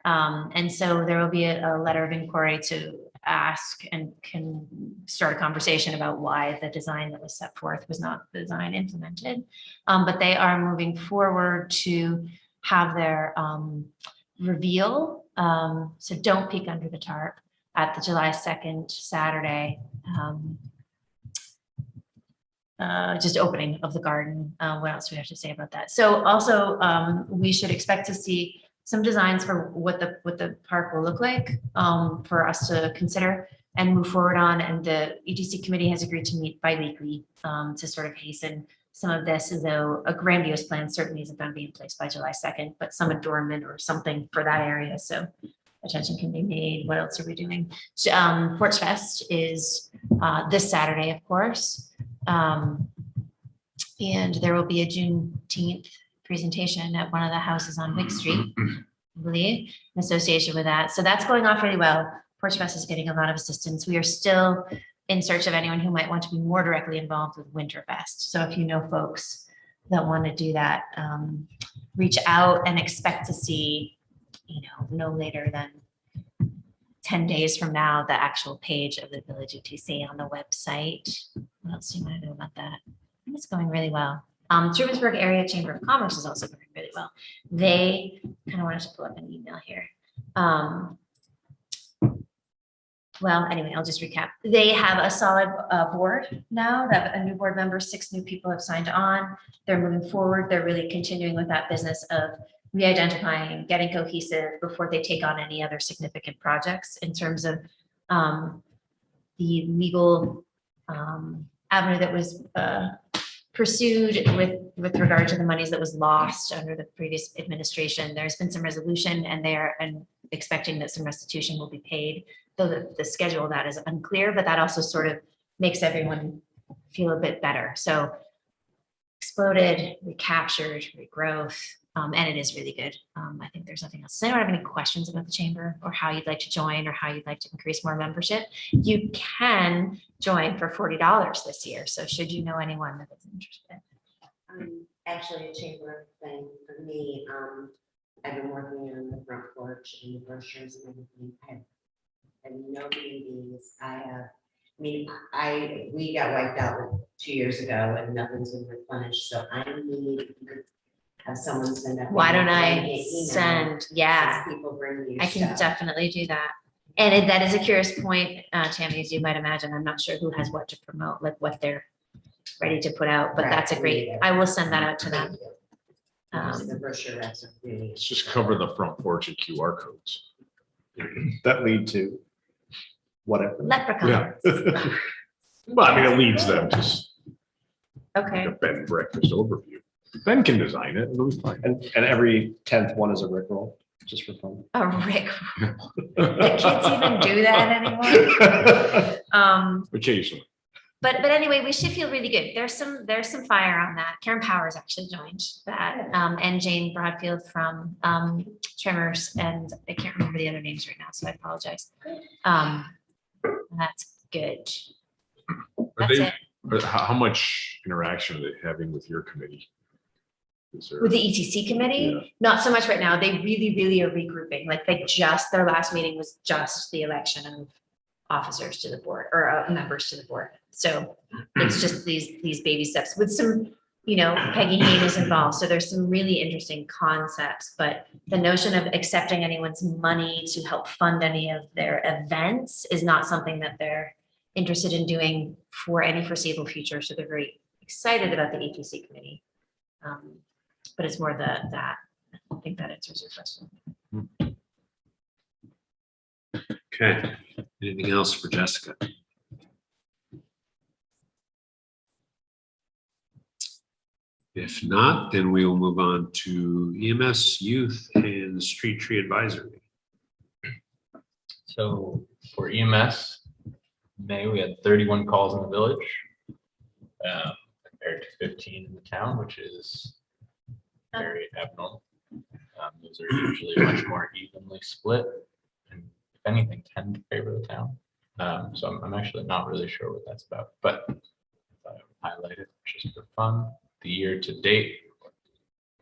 And so there will be a letter of inquiry to ask and can start a conversation about why the design that was set forth was not the design implemented. But they are moving forward to have their reveal. So don't peek under the tarp at the July 2nd Saturday. Just opening of the garden. What else do we have to say about that? So also we should expect to see some designs for what the park will look like for us to consider and move forward on. And the ETC committee has agreed to meet bi-weekly to sort of hasten some of this, though a grandiose plan certainly isn't going to be in place by July 2nd, but some adornment or something for that area. So attention can be made. What else are we doing? Porch Fest is this Saturday, of course. And there will be a Juneteenth presentation at one of the houses on Wick Street, I believe, in association with that. So that's going off really well. Porch Fest is getting a lot of assistance. We are still in search of anyone who might want to be more directly involved with Winterfest. So if you know folks that want to do that, reach out and expect to see, no later than 10 days from now, the actual page of the Village UTC on the website. What else do you want to know about that? I think it's going really well. Trumansburg Area Chamber of Commerce is also going really well. They kind of wanted to pull up an email here. Well, anyway, I'll just recap. They have a solid board now. That a new board member, 6 new people have signed on. They're moving forward. They're really continuing with that business of re-identifying, getting cohesive before they take on any other significant projects in terms of the legal avenue that was pursued with regard to the monies that was lost under the previous administration. There's been some resolution and they're expecting that some restitution will be paid, though the schedule of that is unclear, but that also sort of makes everyone feel a bit better. So exploded, recaptured, regrowth, and it is really good. I think there's nothing else. Does anyone have any questions about the chamber or how you'd like to join or how you'd like to increase more membership? You can join for $40 this year. So should you know anyone that is interested? Actually, a chamber thing for me. I've been working on the front porch and the brochures and everything. I have no meetings. We got wiped out 2 years ago and nothing's been replenished. So I need to have someone send out. Why don't I send? Yeah, people bring you I can stuff. definitely do that. And that is a curious point, Tammy, as you might imagine. I'm not sure who has what to promote, like what they're ready to put out, but Right, that's a great, yeah. I will send that out to them. The brochure, that's a really. Let's just cover the front porch and QR codes. That lead to whatever. Leprechaun. Well, I mean, it leads them to Okay. a bed and breakfast overview. Ben can design it. It'll be fine. And every 10th one is a Rickroll, just for fun. Oh, Rick. The kids even do that anymore? Occasionally. But anyway, we should feel really good. There's some fire on that. Karen Powers actually joined that, and Jane Broadfield from Tremors, and I can't remember the other names right now, so I apologize. That's good. That's it. How much interaction are they having with your committee? Is there- With the ETC committee, Yeah. not so much right now. They really are regrouping. Like their last meeting was just the election of officers to the board or members to the board. So it's just these baby steps with some, you know, Peggy Hayne is involved. So there's some really interesting concepts, but the notion of accepting anyone's money to help fund any of their events is not something that they're interested in doing for any foreseeable future. So they're very excited about the EPC committee. But it's more that I think that answers your question. Okay, anything else for Jessica? If not, then we will move on to EMS, Youth, and Street Tree Advisory. So for EMS, May, we had 31 calls in the village, compared to 15 in the town, which is very abnormal. Those are usually much more evenly split, and if anything, tend to favor the town. So I'm actually not really sure what that's about, but I thought I would highlight it just for fun. The year to date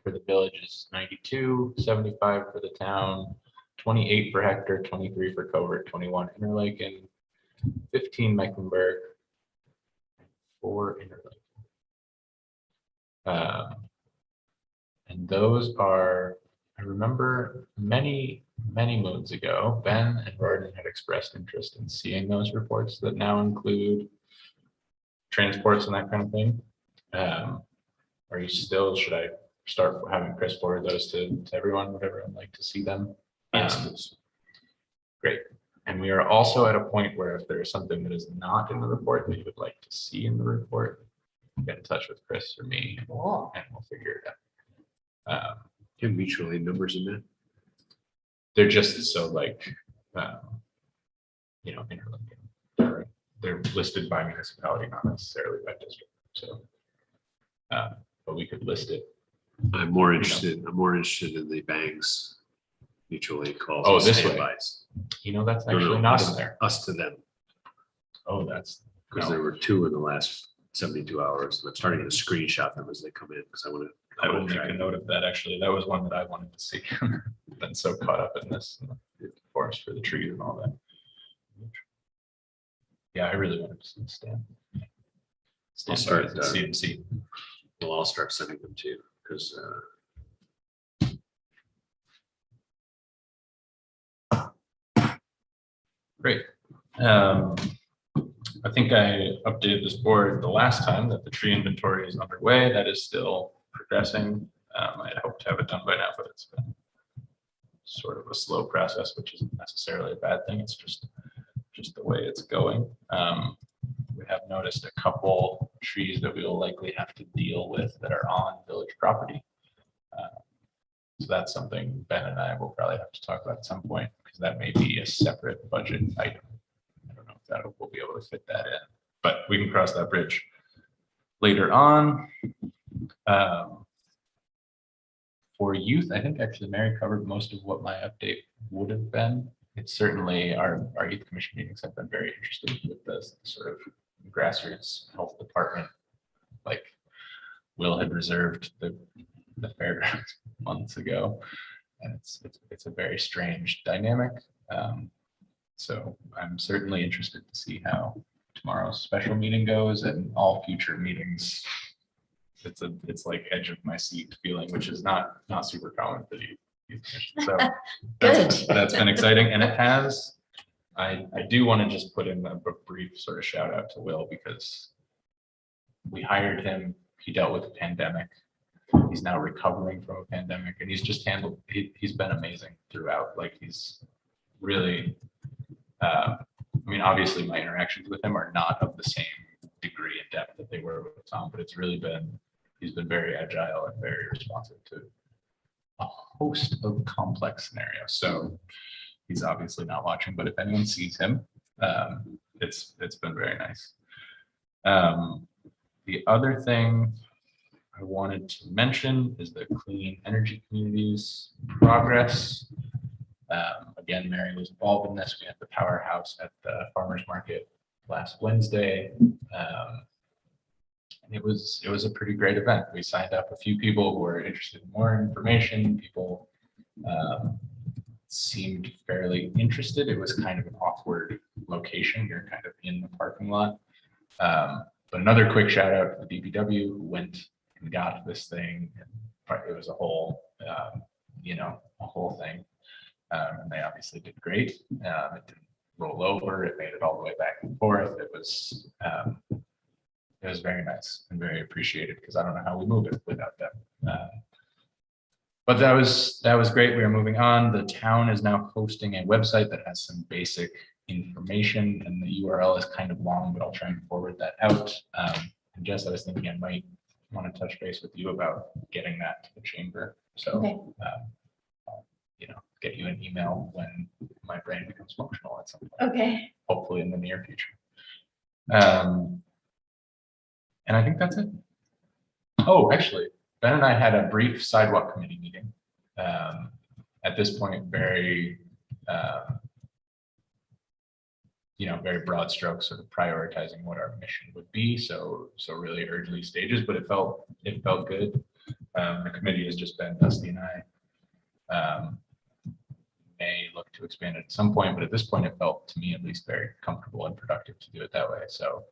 for the village is 92, 75 for the town, 28 for Hector, 23 for Covert, 21 Interlaken, 15 Mecklenburg, 4 Interlaken. And those are, I remember many moons ago, Ben and Varden had expressed interest in seeing those reports that now include transports and that kind of thing. Are you still, should I start having Chris forward those to everyone, would everyone like to see them? Yes. Great. And we are also at a point where if there is something that is not in the report that you would like to see in the report, get in touch with Chris or me and we'll figure it out. Do you have mutual aid numbers in that? They're just so like, you know, Interlinking. They're listed by municipality, not necessarily by district. So, but we could list it. I'm more interested in the bangs mutual aid calls. Oh, and this way. standbys. You know, that's No, no, actually not us- in there. Us to them, Oh, that's, because there were 2 in the last 72 hours. And I'm starting to screenshot them as they come in because I want I will to make track a note of that, actually. That was one that I wanted to see. Been so caught up in this forest for the trees and all that. Yeah, I really wanted to see Stan. I'll start, CMC. We'll all start sending them to you because Great. I think I updated this board the last time that the tree inventory is underway. That is still progressing. I had hoped to have it done by now, but it's been sort of a slow process, which isn't necessarily a bad thing. It's just the way it's going. We have noticed a couple trees that we will likely have to deal with that are on village property. So that's something Ben and I will probably have to talk about at some point, because that may be a separate budget item. I don't know if that we'll be able to fit that in, but we can cross that bridge later on. For youth, I think actually Mary covered most of what my update would have been. It's certainly our youth commission meetings have been very interesting with the sort of grassroots health department. Like Will had reserved the fairgrounds months ago, and it's a very strange dynamic. So I'm certainly interested to see how tomorrow's special meeting goes and all future meetings. It's like edge of my seat feeling, which is not super common for the youth commission. So that's been exciting, and it has. I do want to just put in a brief sort of shout out to Will, because we hired him. He dealt with a pandemic. He's now recovering from a pandemic, and he's just handled. He's been amazing throughout. Like he's really. I mean, obviously, my interactions with him are not of the same degree and depth that they were with Tom, but it's really been. He's been very agile and very responsive to a host of complex scenarios. So he's obviously not watching, but if anyone sees him, it's been very nice. The other thing I wanted to mention is the clean energy communities progress. Again, Mary was involved in this. We had the powerhouse at the farmers market last Wednesday. It was a pretty great event. We signed up a few people who were interested in more information. People seemed fairly interested. It was kind of an awkward location. You're kind of in the parking lot. But another quick shout out to the DPW who went and got this thing. It was a whole, a whole thing. And they obviously did great. It didn't roll over. It made it all the way back and forth. It was very nice and very appreciated because I don't know how we move it without them. But that was great. We are moving on. The town is now hosting a website that has some basic information, and the URL is kind of long, but I'll try and forward that out. And Jess, I was thinking I might want to touch base with you about getting that to the chamber. So, Okay. I'll, get you an email when my brain becomes functional at some point, Okay. hopefully in the near future. And I think that's it. Oh, actually, Ben and I had a brief sidewalk committee meeting. At this point, very, very broad strokes, sort of prioritizing what our mission would be. So really early stages, but it felt good. The committee has just been Dusty and I. May look to expand it at some point, but at this point, it felt to me at least very comfortable and productive to do it that way. So,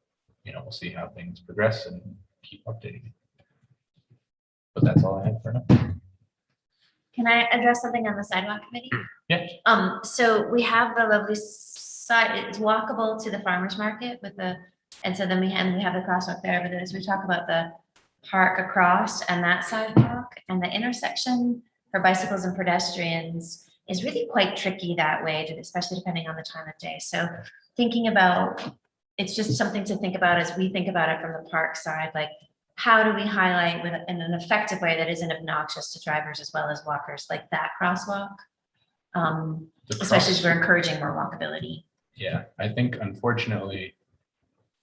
we'll see how things progress and keep updating. But that's all I had for now. Can I address something on the sidewalk committee? Yeah. So we have the lovely side, it's walkable to the farmer's market and so then we have the crosswalk there, but as we talk about the park across and that sidewalk and the intersection for bicycles and pedestrians is really quite tricky that way, especially depending on the time of day. So thinking about, it's just something to think about as we think about it from the park side, like how do we highlight in an effective way that isn't obnoxious to drivers as well as walkers, like that crosswalk, especially as we're encouraging more walkability. Yeah, I think unfortunately,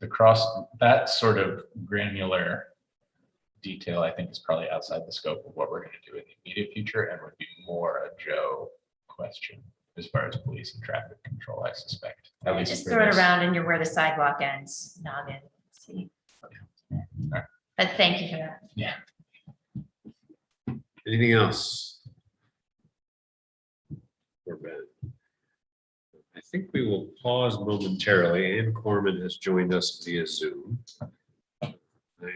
that sort of granular detail, I think is probably outside the scope of what we're going to do in the immediate future and would be more a Joe question as far as police and traffic control, I suspect. At least Just for throw it this. around and you're where the sidewalk ends, noggin. See. Alright. But thank you for that. Yeah. Anything else? For Ben? I think we will pause momentarily. Ann Corman has joined us via Zoom. I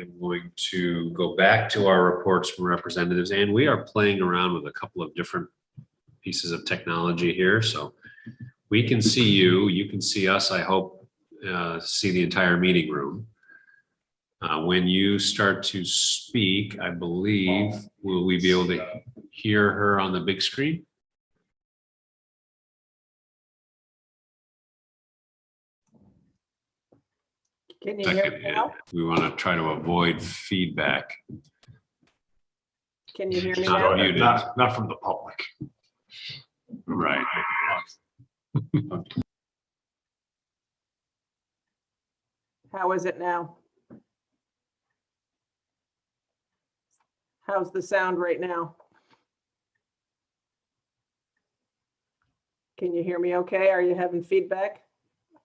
am going to go back to our reports from representatives, and we are playing around with a couple of different pieces of technology here. So we can see you, you can see us, I hope, see the entire meeting room. When you start to speak, I believe, will we be able to hear her on the big screen? Can you hear me now? We want to try to avoid feedback. Can you hear me Not now? muted. Not from the public. Right. How is it now? How's the sound right now? Can you hear me okay? Are you having feedback?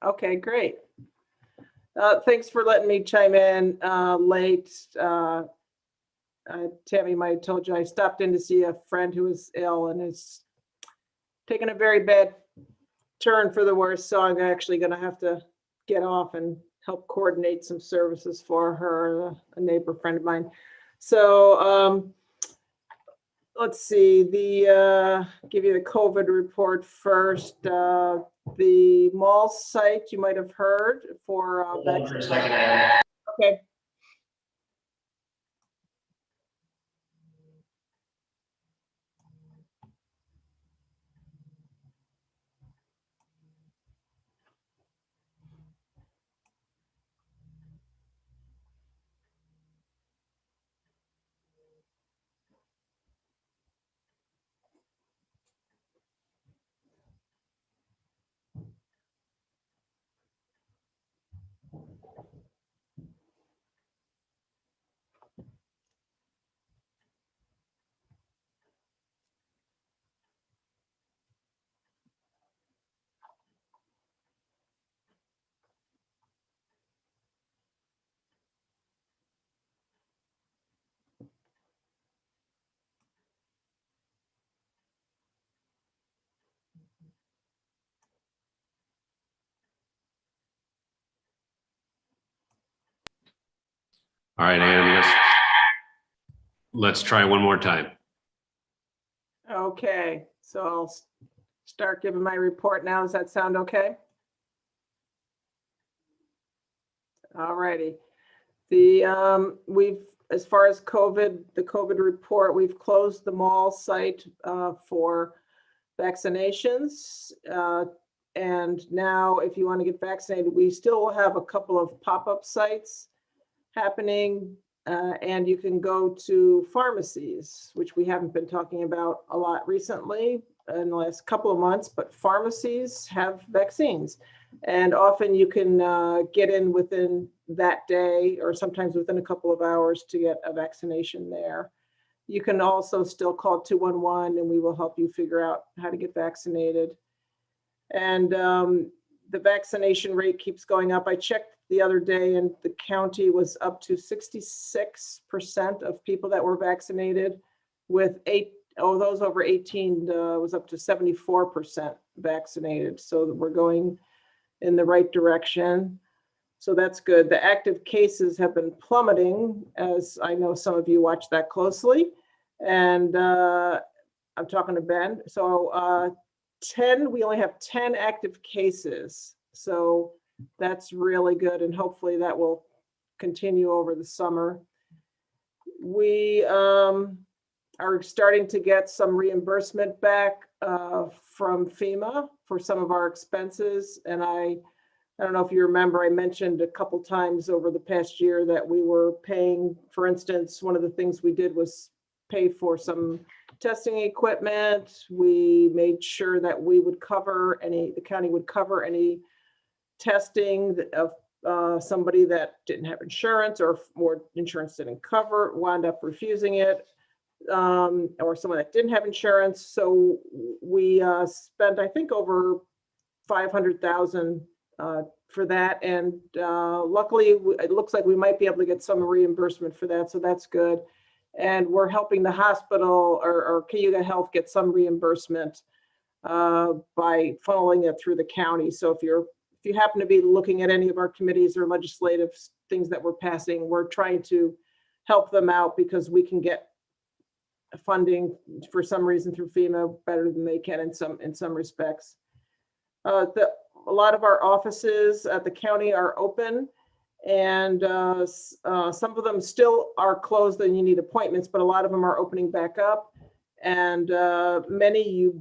Okay, great. Thanks for letting me chime in late. Tammy might have told you I stopped in to see a friend who was ill and is taking a very bad turn for the worse. So I'm actually going to have to get off and help coordinate some services for her, a neighbor friend of mine. So let's see, give you the COVID report first. The mall site you might have heard for. Hold on for a second, Ann. Okay. All right, Ann, let's try one more time. Okay, so I'll start giving my report now. Does that sound okay? All righty. We've, as far as COVID, the COVID report, we've closed the mall site for vaccinations. And now if you want to get vaccinated, we still have a couple of pop-up sites happening. And you can go to pharmacies, which we haven't been talking about a lot recently in the last couple of months, but pharmacies have vaccines. And often you can get in within that day or sometimes within a couple of hours to get a vaccination there. You can also still call 211 and we will help you figure out how to get vaccinated. And the vaccination rate keeps going up. I checked the other day and the county was up to 66% of people that were vaccinated, with those over 18 was up to 74% vaccinated. So we're going in the right direction. So that's good. The active cases have been plummeting, as I know some of you watch that closely. And I'm talking to Ben. So we only have 10 active cases. So that's really good. And hopefully that will continue over the summer. We are starting to get some reimbursement back from FEMA for some of our expenses. And I don't know if you remember, I mentioned a couple times over the past year that we were paying, for instance, one of the things we did was pay for some testing equipment. We made sure that we would cover the county would cover any testing of somebody that didn't have insurance or insurance didn't cover, wound up refusing it, or someone that didn't have insurance. So we spent, I think, over $500,000 for that. And luckily, it looks like we might be able to get some reimbursement for that. So that's good. And we're helping the hospital or Cayuga Health get some reimbursement by funneling it through the county. So if you happen to be looking at any of our committees or legislative things that we're passing, we're trying to help them out because we can get funding for some reason through FEMA better than they can in some respects. A lot of our offices at the county are open, and some of them still are closed and you need appointments, but a lot of them are opening back up. And many you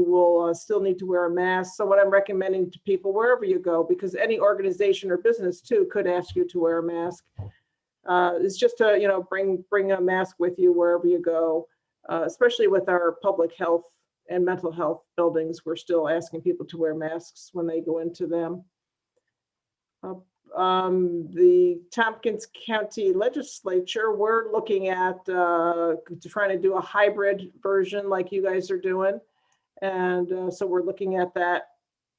will still need to wear a mask. So what I'm recommending to people wherever you go, because any organization or business too could ask you to wear a mask, is just to bring a mask with you wherever you go, especially with our public health and mental health buildings. We're still asking people to wear masks when they go into them. The Tompkins County Legislature, we're looking at trying to do a hybrid version like you guys are doing. And so we're looking at that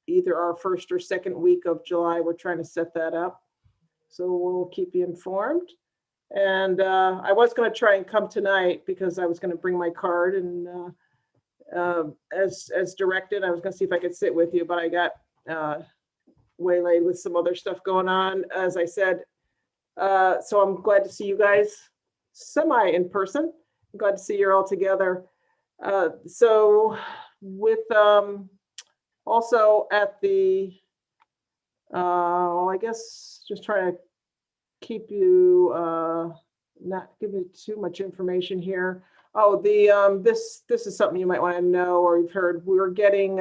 either our first or second week of July. We're trying to set that up. So we'll keep you informed. And I was going to try and come tonight because I was going to bring my card and as directed, I was going to see if I could sit with you, but I got waylaid with some other stuff going on, as I said. So I'm glad to see you guys semi in person. I'm glad to see you're all together. So with also at the, well, I guess just trying to keep you, not give you too much information here. Oh, this is something you might want to know or you've heard. We're getting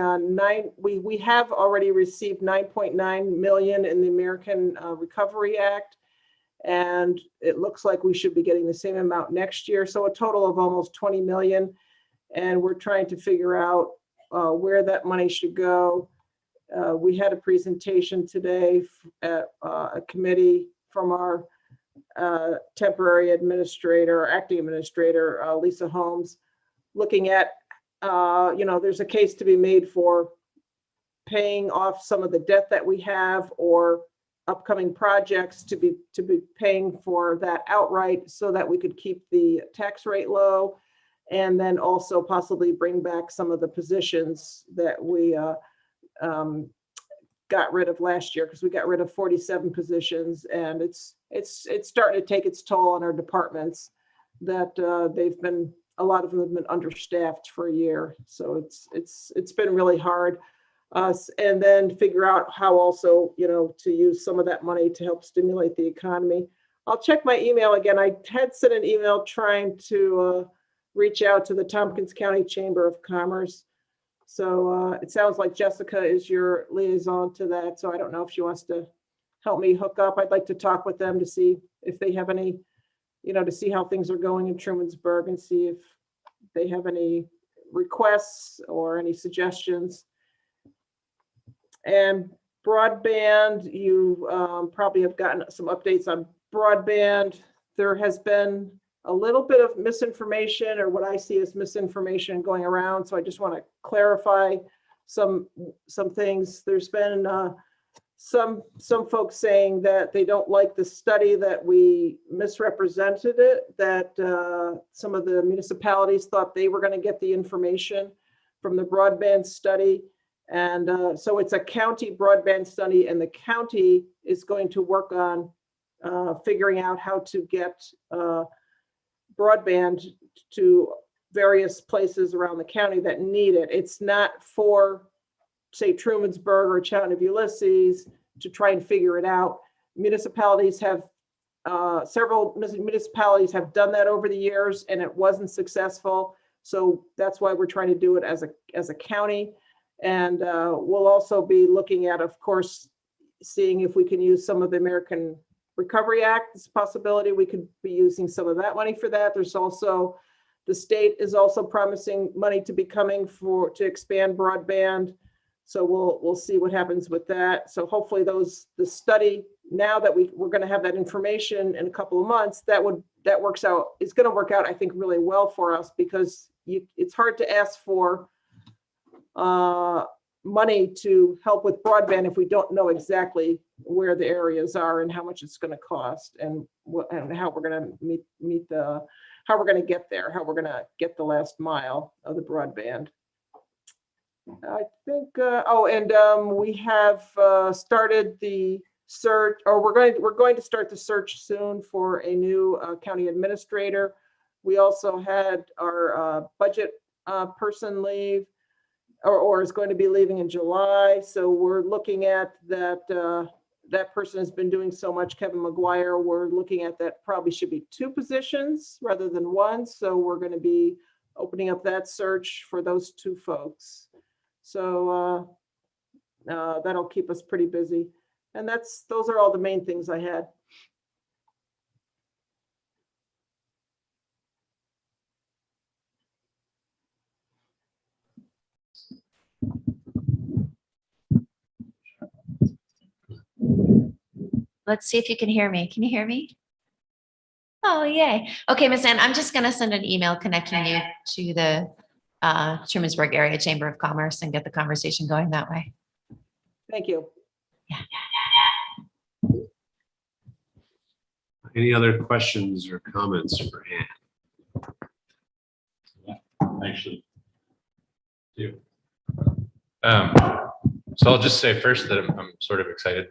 we have already received 9.9 million in the American Recovery Act, and it looks like we should be getting the same amount next year. So a total of almost 20 million, and we're trying to figure out where that money should go. We had a presentation today at a committee from our temporary administrator, acting administrator, Lisa Holmes, looking at, there's a case to be made for paying off some of the debt that we have or upcoming projects to be paying for that outright so that we could keep the tax rate low, and then also possibly bring back some of the positions that we got rid of last year, because we got rid of 47 positions, and it's starting to take its toll on our departments that a lot of them have been understaffed for a year. So it's been really hard. And then figure out how also, to use some of that money to help stimulate the economy. I'll check my email again. I had sent an email trying to reach out to the Tompkins County Chamber of Commerce. So it sounds like Jessica is your liaison to that. So I don't know if she wants to help me hook up. I'd like to talk with them to see if they have any, to see how things are going in Trumansburg and see if they have any requests or any suggestions. And broadband, you probably have gotten some updates on broadband. There has been a little bit of misinformation, or what I see as misinformation, going around. So I just want to clarify some things. There's been some folks saying that they don't like the study, that we misrepresented it, that some of the municipalities thought they were going to get the information from the broadband study. And so it's a county broadband study, and the county is going to work on figuring out how to get broadband to various places around the county that need it. It's not for, say, Trumansburg or Town of Ulysses to try and figure it out. Municipalities have, several municipalities have done that over the years, and it wasn't successful. So that's why we're trying to do it as a county. And we'll also be looking at, of course, seeing if we can use some of the American Recovery Act. It's a possibility we could be using some of that money for that. There's also, the state is also promising money to be coming to expand broadband. So we'll see what happens with that. So hopefully the study, now that we're going to have that information in a couple of months, that works out. It's going to work out, I think, really well for us, because it's hard to ask for money to help with broadband if we don't know exactly where the areas are and how much it's going to cost, and how we're going to how we're going to get there, how we're going to get the last mile of the broadband. I think, we have started the search, or we're going to start the search soon for a new county administrator. We also had our budget person leave, or is going to be leaving in July. So we're looking at that. That person has been doing so much, Kevin McGuire. We're looking at that probably should be 2 positions rather than 1. So we're going to be opening up that search for those 2 folks. So that'll keep us pretty busy. And those are all the main things I had. Let's see if you can hear me. Can you hear me? Oh, yay. Okay, Ms. Ann, I'm just going to send an email connecting you to the Trumansburg Area Chamber of Commerce and get the conversation going that way. Thank you. Any other questions or comments for Ann? Actually, do. So I'll just say first that I'm sort of excited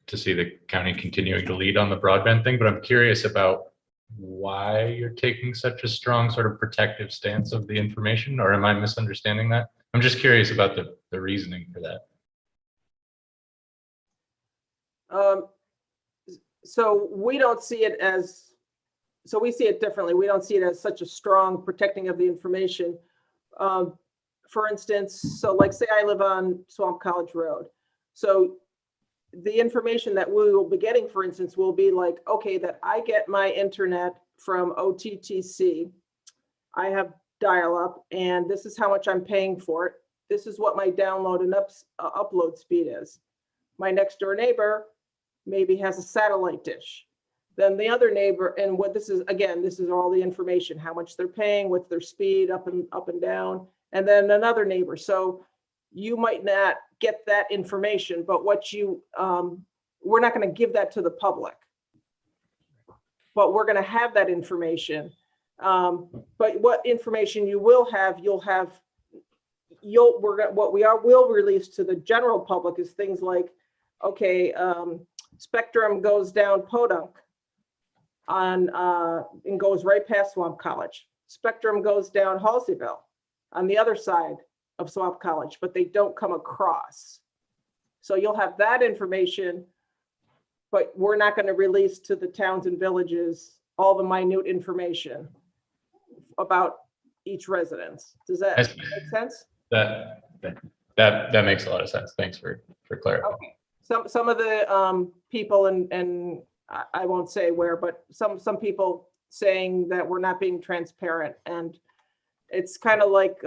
to see the county continuing to lead on the broadband thing, but I'm curious about why you're taking such a strong sort of protective stance of the information, or am I misunderstanding that? I'm just curious about the reasoning for that. So we don't see it as, so we see it differently. We don't see it as such a strong protecting of the information. For instance, so like say I live on Swamp College Road. So the information that we will be getting, for instance, will be like, okay, that I get my internet from OTTC. I have dial-up, and this is how much I'm paying for it. This is what my download and upload speed is. My next door neighbor maybe has a satellite dish. Then the other neighbor, and what this is, again, this is all the information, how much they're paying, what's their speed up and down, and then another neighbor. So you might not get that information, but what you, we're not going to give that to the public, but we're going to have that information. But what information you will have, you'll have will release to the general public is things like, okay, Spectrum goes down Podunk on, and goes right past Swamp College. Spectrum goes down Halseyville on the other side of Swamp College, but they don't come across. So you'll have that information, but we're not going to release to the towns and villages all the minute information about each residence. Does that Yes. make sense? That makes a lot of sense. Thanks for clarifying. Okay. Some of the people and I won't say where, but some people saying that we're not being transparent, and it's kind of like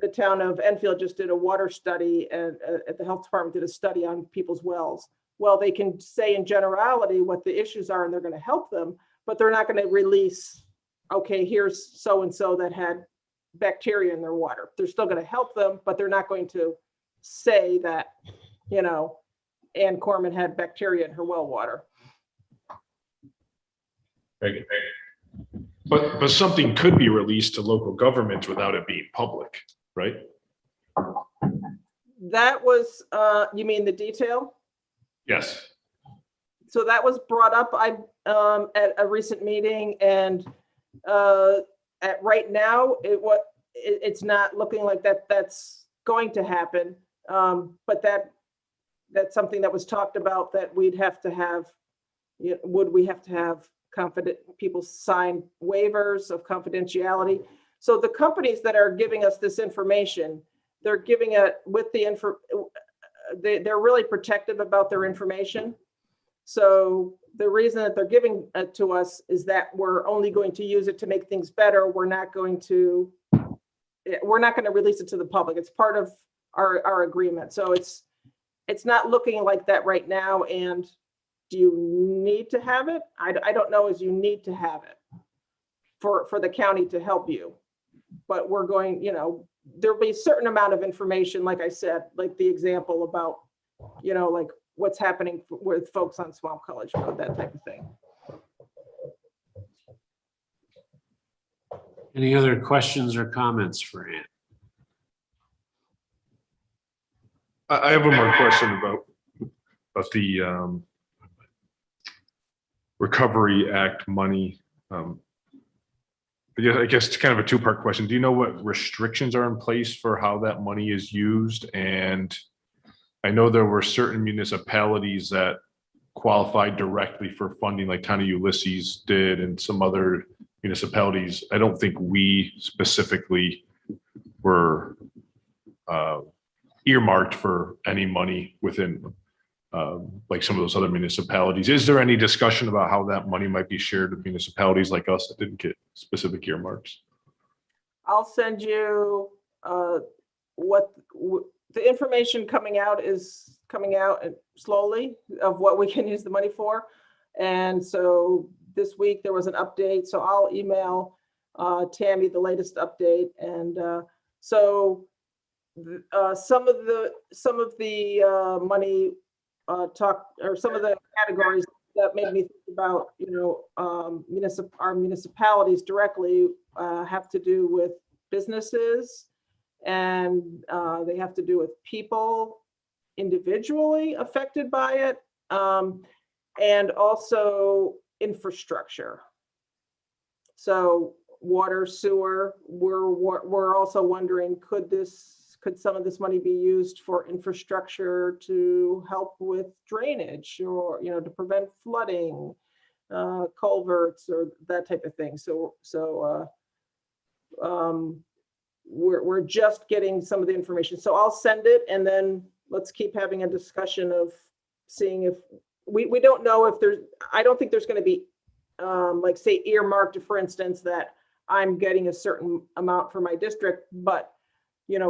the town of Enfield just did a water study, and at the health department did a study on people's wells. Well, they can say in generality what the issues are and they're going to help them, but they're not going to release, okay, here's so-and-so that had bacteria in their water. They're still going to help them, but they're not going to say that, Ann Corman had bacteria in her well water. Very good. But something could be released to local governments without it being public, right? That was, you mean the detail? Yes. So that was brought up at a recent meeting, and at right now, it's not looking like that's going to happen. But that's something that was talked about, that we'd have to have, would we have to have confident people sign waivers of confidentiality? So the companies that are giving us this information, they're giving it with the info, they're really protective about their information. So the reason that they're giving it to us is that we're only going to use it to make things better. We're not going to release it to the public. It's part of our agreement. So it's not looking like that right now. And do you need to have it? I don't know as you need to have it for the county to help you. But we're going, there'll be a certain amount of information, like I said, like the example about, like what's happening with folks on Swamp College Road, that type of thing. Any other questions or comments for Ann? I have one more question about the Recovery Act money. I guess it's kind of a two-part question. Do you know what restrictions are in place for how that money is used? And I know there were certain municipalities that qualified directly for funding, like Town of Ulysses did, and some other municipalities. I don't think we specifically were earmarked for any money within like some of those other municipalities. Is there any discussion about how that money might be shared with municipalities like us that didn't get specific earmarks? I'll send you what the information is coming out slowly of what we can use the money for. And so this week there was an update. So I'll email Tammy the latest update. And so some of the money or some of the categories that made me think about, our municipalities directly have to do with businesses, and they have to do with people individually affected by it, and also infrastructure. So water, sewer, we're also wondering, could some of this money be used for infrastructure to help with drainage, or, to prevent flooding, culverts, or that type of thing. So we're just getting some of the information. So I'll send it, and then let's keep having a discussion of seeing if we don't know if I don't think there's going to be like, say, earmarked, for instance, that I'm getting a certain amount for my district, but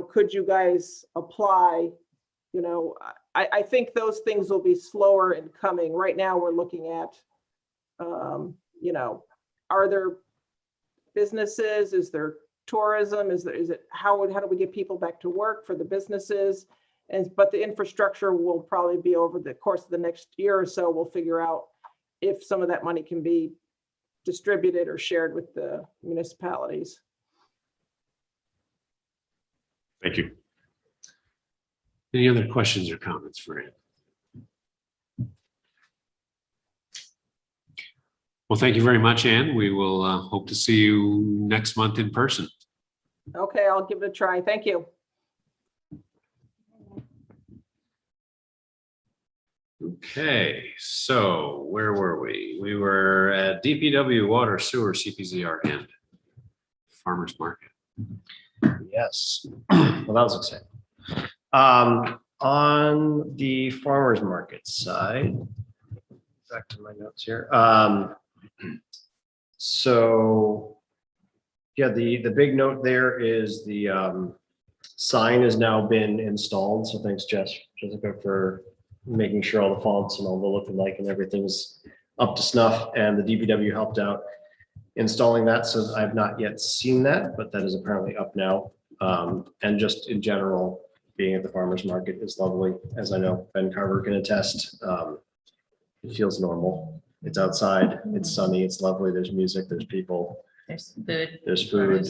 could you guys apply? I think those things will be slower in coming. Right now, we're looking at, are there businesses? Is there tourism? Is it how do we get people back to work for the businesses? But the infrastructure will probably be over the course of the next year or so. We'll figure out if some of that money can be distributed or shared with the municipalities. Thank you. Any other questions or comments for Ann? Well, thank you very much, Ann. We will hope to see you next month in person. Okay, I'll give it a try. Thank you. Okay, so where were we? We were at DPW, water, sewer, CPZR, and farmers market. Yes, well, that was exciting. On the farmer's market side, back to my notes here. So, yeah, the big note there is the sign has now been installed. So thanks, Jessica, for making sure all the fonts and all the look and like and everything's up to snuff. And the DPW helped out installing that. So I've not yet seen that, but that is apparently up now. And just in general, being at the farmer's market is lovely, as I know Ben Carver can attest. It feels normal. It's outside, it's sunny, it's lovely. There's music, there's people, There's food. there's food.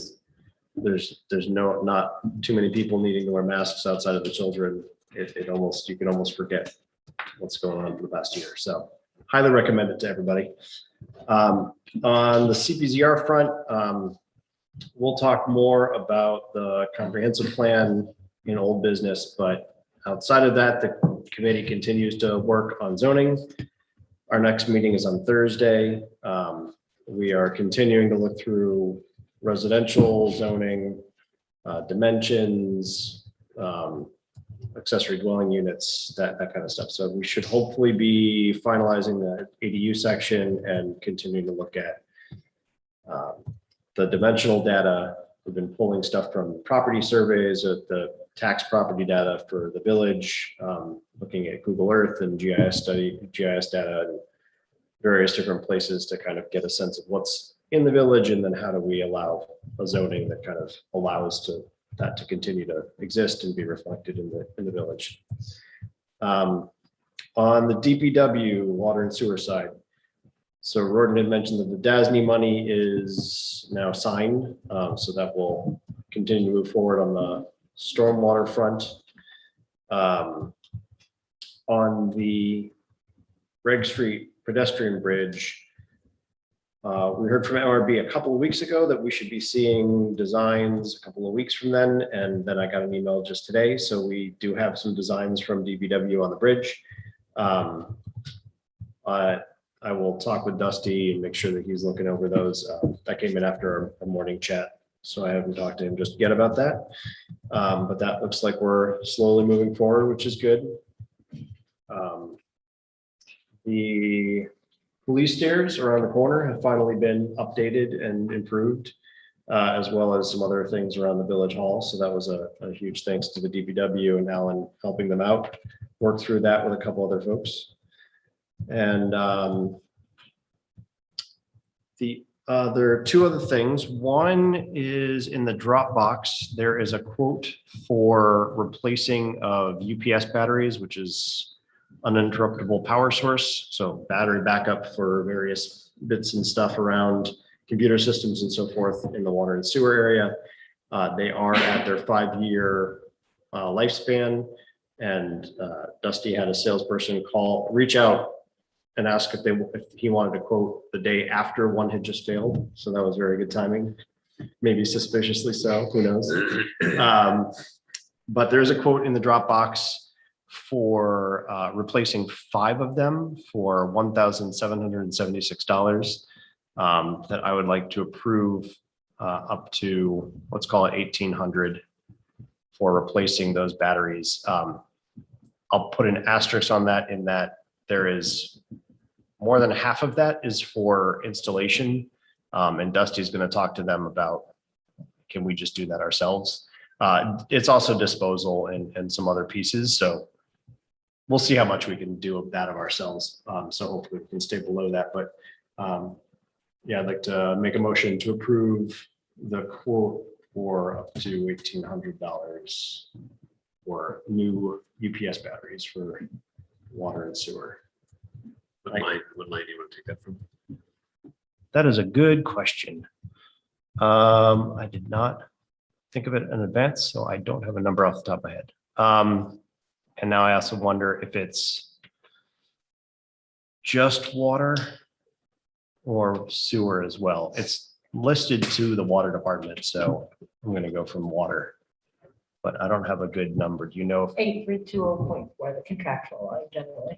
There's not too many people needing to wear masks outside of the children. It almost, you can almost forget what's going on for the past year. So highly recommend it to everybody. On the CPZR front, we'll talk more about the comprehensive plan in old business, but outside of that, the committee continues to work on zoning. Our next meeting is on Thursday. We are continuing to look through residential zoning, dimensions, accessory dwelling units, that kind of stuff. So we should hopefully be finalizing the ADU section and continuing to look at the dimensional data. We've been pulling stuff from property surveys, the tax property data for the village, looking at Google Earth and GIS data, and various different places to kind of get a sense of what's in the village, and then how do we allow a zoning that kind of allows that to continue to exist and be reflected in the village. On the DPW water and sewer side, so Roden had mentioned that the DASNY money is now signed, so that will continue to move forward on the stormwater front. On the Reg Street pedestrian bridge, we heard from MRB a couple of weeks ago that we should be seeing designs a couple of weeks from then, and then I got an email just today. So we do have some designs from DPW on the bridge. I will talk with Dusty and make sure that he's looking over those. That came in after a morning chat, so I haven't talked to him just yet about that. But that looks like we're slowly moving forward, which is good. The police stairs around the corner have finally been updated and improved, as well as some other things around the village hall. So that was a huge thanks to the DPW and Alan helping them out, work through that with a couple other folks. And there are two other things. One is in the Dropbox, there is a quote for replacing of UPS batteries, which is uninterruptible power source. So battery backup for various bits and stuff around computer systems and so forth in the water and sewer area. They are at their 5-year lifespan, and Dusty had a salesperson reach out and ask if he wanted to quote the day after one had just failed. So that was very good timing, maybe suspiciously so, who knows. But there's a quote in the Dropbox for replacing 5 of them for $1,776 that I would like to approve up to, let's call it $1,800 for replacing those batteries. I'll put an asterisk on that in that there is more than half of that is for installation. And Dusty's going to talk to them about, can we just do that ourselves? It's also disposal and some other pieces. So we'll see how much we can do of that of ourselves. So hopefully we can stay below that. But yeah, I'd like to make a motion to approve the quote for up to $1,800 for new UPS batteries for water and sewer. What line do you want to take that from? That is a good question. I did not think of it in advance, so I don't have a number off the top of my head. And now I also wonder if it's just water or sewer as well. It's listed to the water department, so I'm gonna go from water. But I don't have a good number. Do you know if, 8320.4, the contractual line generally.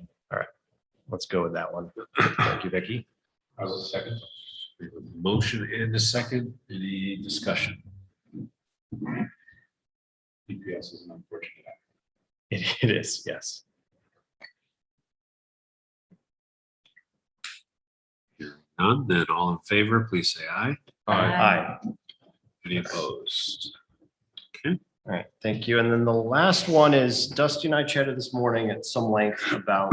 let's go with that one. Thank you, Vicky. I was a second. We have a motion and a second. Any discussion? DPS is an unfortunate. It is, yes. None, then all in favor, please say aye. Aye. Any opposed? All right, thank you. And then the last one is Dusty and I chatted this morning at some length about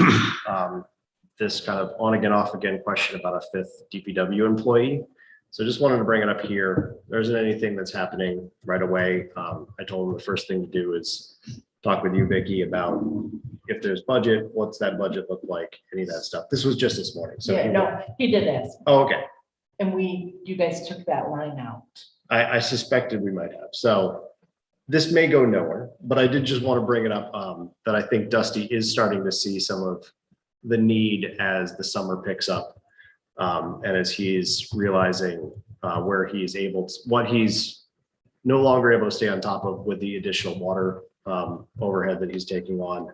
this kind of on again, off again question about a fifth DPW employee. So just wanted to bring it up here. There isn't anything that's happening right away. I told him the first thing to do is talk with you, Vicky, about if there's budget, what's that budget look like, any of that stuff. This was just this morning. So Yeah, no, he did ask, Oh, okay. and you guys took that line out. I suspected we might have. So this may go nowhere, but I did just want to bring it up that I think Dusty is starting to see some of the need as the summer picks up. And as he's realizing where he's able to, what he's no longer able to stay on top of with the additional water overhead that he's taking on.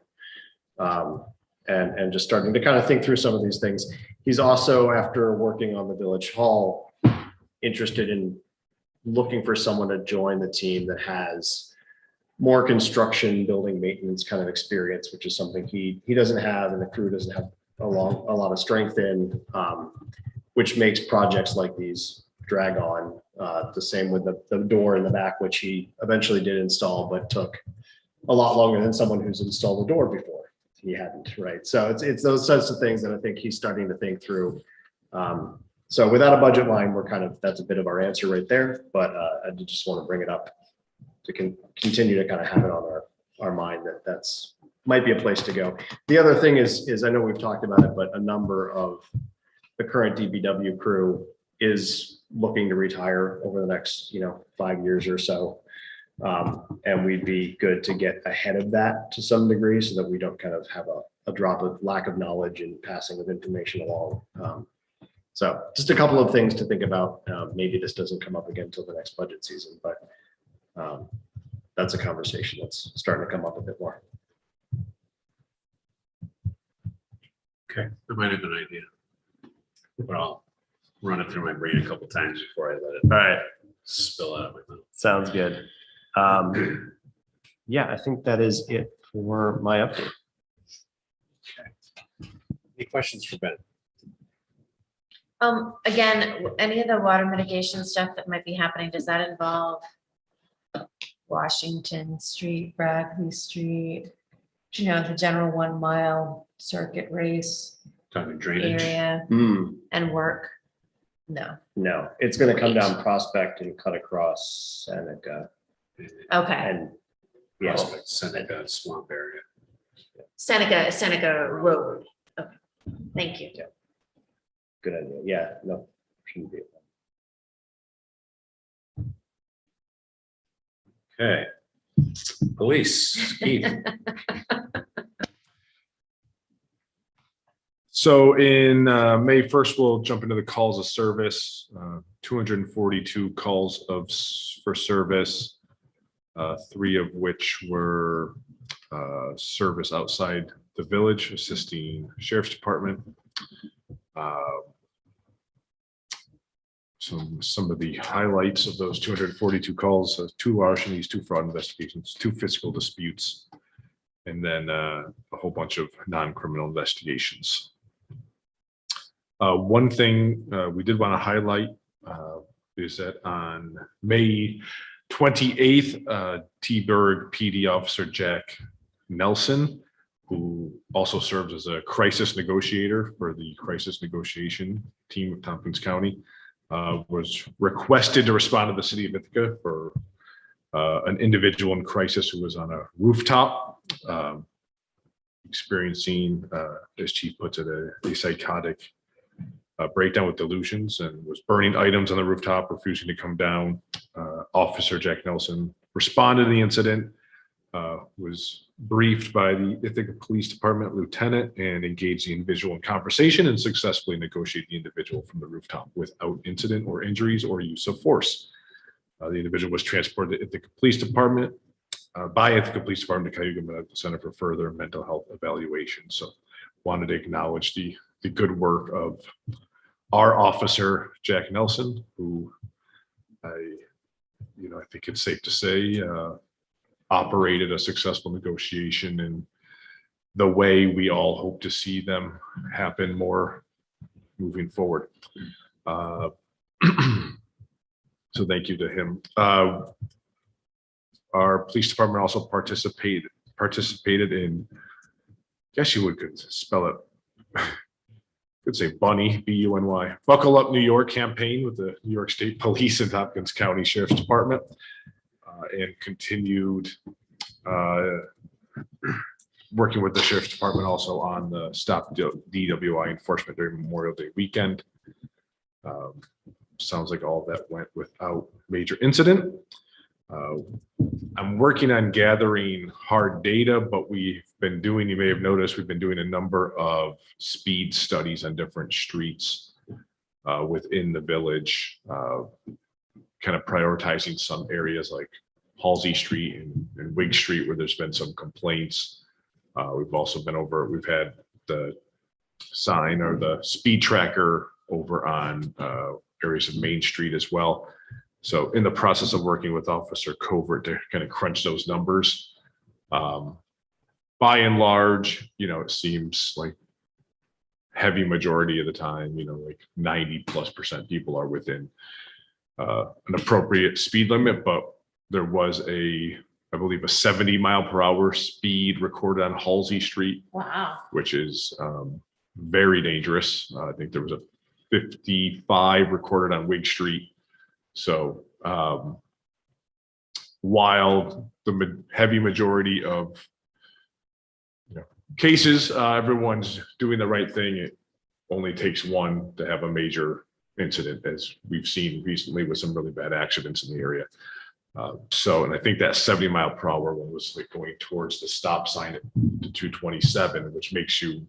And just starting to kind of think through some of these things. He's also, after working on the village hall, interested in looking for someone to join the team that has more construction, building maintenance kind of experience, which is something he doesn't have and the crew doesn't have a lot of strength in, which makes projects like these drag on. The same with the door in the back, which he eventually did install, but took a lot longer than someone who's installed the door before. He hadn't, right? So it's those types of things that I think he's starting to think through. So without a budget line, we're kind of, that's a bit of our answer right there, but I did just want to bring it up to continue to kind of have it on our mind that that's might be a place to go. The other thing is I know we've talked about it, but a number of the current DPW crew is looking to retire over the next, 5 years or so. And we'd be good to get ahead of that to some degree so that we don't kind of have a drop of lack of knowledge and passing of information along. So just a couple of things to think about. Maybe this doesn't come up again until the next budget season, but that's a conversation that's starting to come up a bit more. Okay, that might have been an idea. But I'll run it through my brain a couple times before I let it All right, spill out of my mouth. sounds good. Yeah, I think that is it for my update. Any questions for Ben? Again, any of the water mitigation stuff that might be happening, does that involve Washington Street, Bradley Street, the general 1 mile circuit race Talking drainage? area and work? No. No, it's gonna come down Prospect and cut across Seneca Okay. and yeah, Prospect, Seneca, swamp area. Seneca Road. Okay. Thank you. good idea. Yeah, no, shouldn't be. Okay. Police, Keith. So in May 1st, we'll jump into the calls of service, 242 calls for service, 3 of which were service outside the village, assisting sheriff's department. Some of the highlights of those 242 calls, 2 larcenies, 2 fraud investigations, 2 physical disputes, and then a whole bunch of non-criminal investigations. One thing we did want to highlight is that on May 28th, T-Berg PD officer Jack Nelson, who also serves as a crisis negotiator for the crisis negotiation team of Tompkins County, was requested to respond to the city of Ithaca for an individual in crisis who was on a rooftop experiencing, as chief puts it, a psychotic breakdown with delusions and was burning items on the rooftop, refusing to come down. Officer Jack Nelson responded to the incident, was briefed by the Ithaca Police Department lieutenant and engaged the individual in conversation and successfully negotiated the individual from the rooftop without incident or injuries or use of force. The individual was transported to Ithaca Police Department by Ithaca Police Department to Cayuga Medical Center for further mental health evaluation. So wanted to acknowledge the good work of our officer, Jack Nelson, who I think it's safe to say operated a successful negotiation in the way we all hope to see them happen more moving forward. So thank you to him. Our police department also participated in, I guess you could spell it, could say Bunny, B-U-N-Y, Buckle Up New York campaign with the New York State Police and Hopkins County Sheriff's Department, and continued working with the Sheriff's Department also on the stop DWI enforcement during Memorial Day weekend. Sounds like all that went without major incident. I'm working on gathering hard data, but we've been doing, you may have noticed, we've been doing a number of speed studies on different streets within the village, kind of prioritizing some areas like Halsey Street and Wig Street where there's been some complaints. We've also been over, we've had the sign or the speed tracker over on areas of Main Street as well. So in the process of working with Officer Covert to kind of crunch those numbers, by and large, it seems like heavy majority of the time, like 90+% people are within an appropriate speed limit, but there was I believe a 70-mile-per-hour speed recorded on Halsey Street. Wow. Which is very dangerous. I think there was a 55 recorded on Wig Street. So while the heavy majority of cases, everyone's doing the right thing, it only takes one to have a major incident, as we've seen recently with some really bad accidents in the area. And I think that 70-mile-per-hour one was like going towards the stop sign at 227, which makes you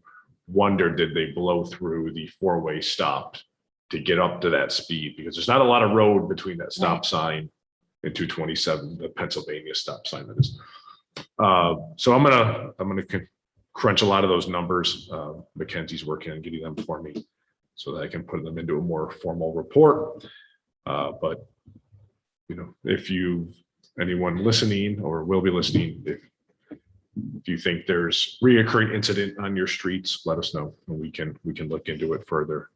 wonder, did they blow through the four-way stop to get up to that speed? Because there's not a lot of road between that stop sign and 227, the Pennsylvania stop sign that is. So I'm gonna crunch a lot of those numbers. Mackenzie's working on getting them for me so that I can put them into a more formal report. But if anyone listening or will be listening, if you think there's reoccurring incident on your streets, let us know and we can look into it further.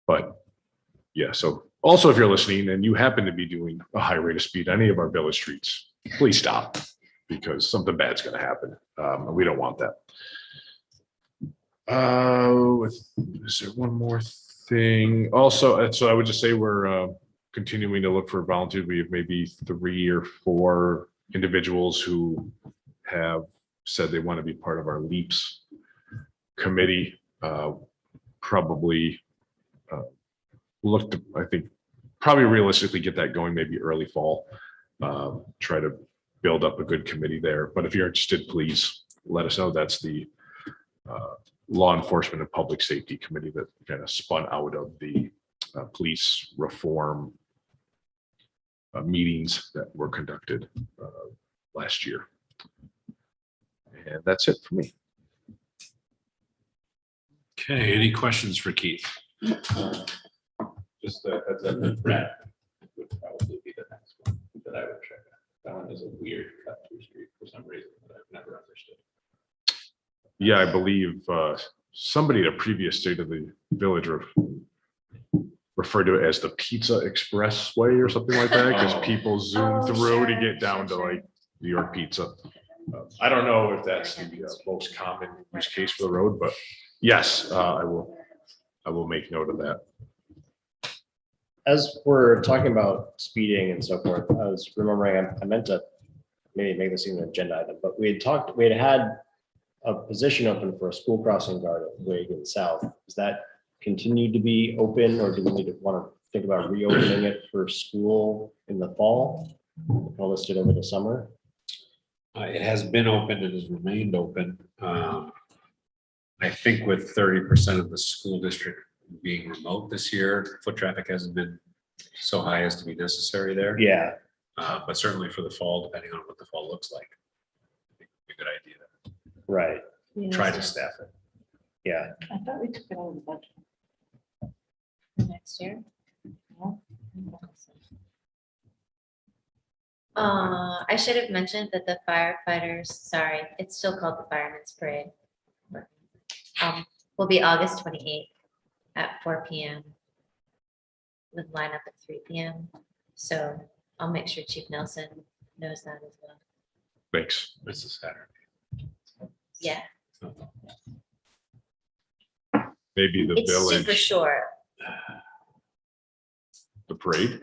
But yeah, so also if you're listening and you happen to be doing a high rate of speed on any of our village streets, please stop, because something bad's going to happen. And we don't want that. Is there one more thing? Also, so I would just say we're continuing to look for volunteers. We have maybe 3 or 4 individuals who have said they want to be part of our LEAPS committee. Probably look to, I think, probably realistically get that going maybe early fall. Try to build up a good committee there. But if you're interested, please let us know. That's the Law Enforcement and Public Safety Committee that kind of spun out of the police reform meetings that were conducted last year. And that's it for me. Okay, any questions for Keith? Just a heads up, that Brad would probably be the next one that I would check out. That one is a weird cut through street for some reason that I've never understood. Yeah, I believe somebody at a previous State of the Village referred to it as the Pizza Expressway or something like that, because people zoom through to get down to like New York Pizza. I don't know if that's the most common use case for the road, but yes, I will make note of that. As we're talking about speeding and so forth, I was remembering, I meant to maybe make this even an agenda item, but we had a position open for a school crossing guard at Wig and South. Is that continue to be open, or do we need to want to think about reopening it for school in the fall? I'll list it over the summer. It has been open and has remained open. I think with 30% of the school district being remote this year, foot traffic hasn't been so high as to be necessary there. Yeah, But certainly for the fall, depending on what the fall looks like, I think it'd be a good idea right. to try to staff it. Yeah, I thought we took it out of the budget. Next year. No? I should have mentioned that the firefighters, sorry, it's still called the Fireman's Parade. Will be August 28th at 4 PM. With lineup at 3 PM. So I'll make sure Chief Nelson knows that as well. Thanks. It's a Saturday. Yeah, Maybe the it's super village, short. the parade.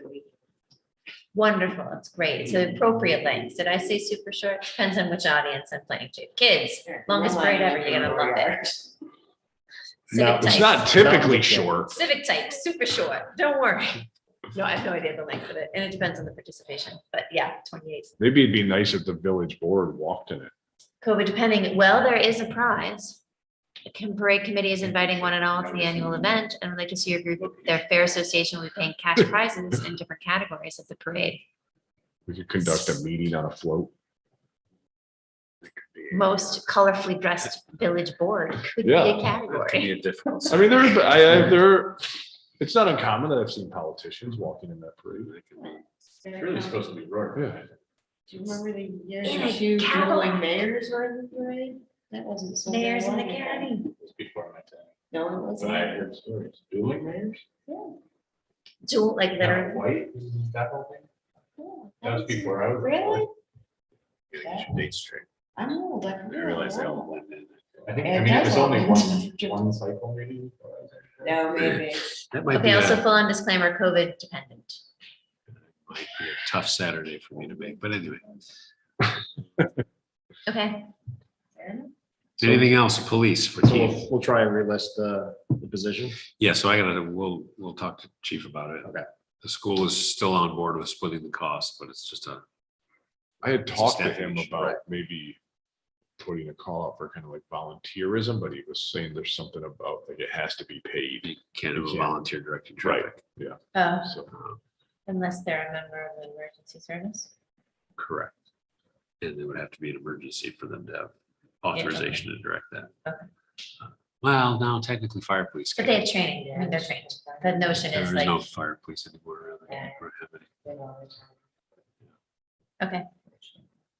Wonderful. It's great. It's an appropriate length. Did I say super short? Depends on which audience I'm playing to. Kids, longest parade ever. You're gonna love it. No, Civic It's types. not typically short. Civic type, super short. Don't worry. No, I have no idea the length of it, and it depends on the participation. But yeah, 28. Maybe it'd be nice if the village board walked in it. COVID depending. Well, there is a prize. The parade committee is inviting one and all to the annual event, and would like to see your group. Their fair association will be paying cash prizes in different categories at the parade. We could conduct a meeting on a float. Most colorfully dressed village board could be Yeah. a That could category. be a difficult. I mean, it's not uncommon that I've seen politicians walking in that parade. It's really supposed to be roaring. Yeah. Do you remember the year In a the two Cadillac. dueling mayors were in the parade? That wasn't so. very Mayors in the long ago. county. It's before my time. No, it wasn't. But I heard stories. Dueling mayors? Jewel, like literally. White, that whole thing? That was before I was. Really? Get your dates straight. I know, but. I realize they all blend in. I think, It I mean, it was does only all- one cycle maybe. No, maybe. That might be Okay, also a full on disclaimer, COVID dependent. might be a tough Saturday for me to make, but anyway. Okay, Anything else, police for so Keith? we'll try and relist the position. Yeah, so we'll talk to chief about it. Okay. The school is still on board with splitting the cost, but it's just I had It's a talked to staffing him issue, about right? maybe putting a call out for kind of like volunteerism, but he was saying there's something about like it has to be paid. you can't have a You can't. volunteer directing traffic. So unless they're a member of the emergency service. Correct. And it would have to be an emergency for them to have authorization to direct that. Okay. Well, now technically fire police. But they have training. I mean, they're trained. The notion is There's no like, fire police anymore. Really. Yeah. Or have any. okay,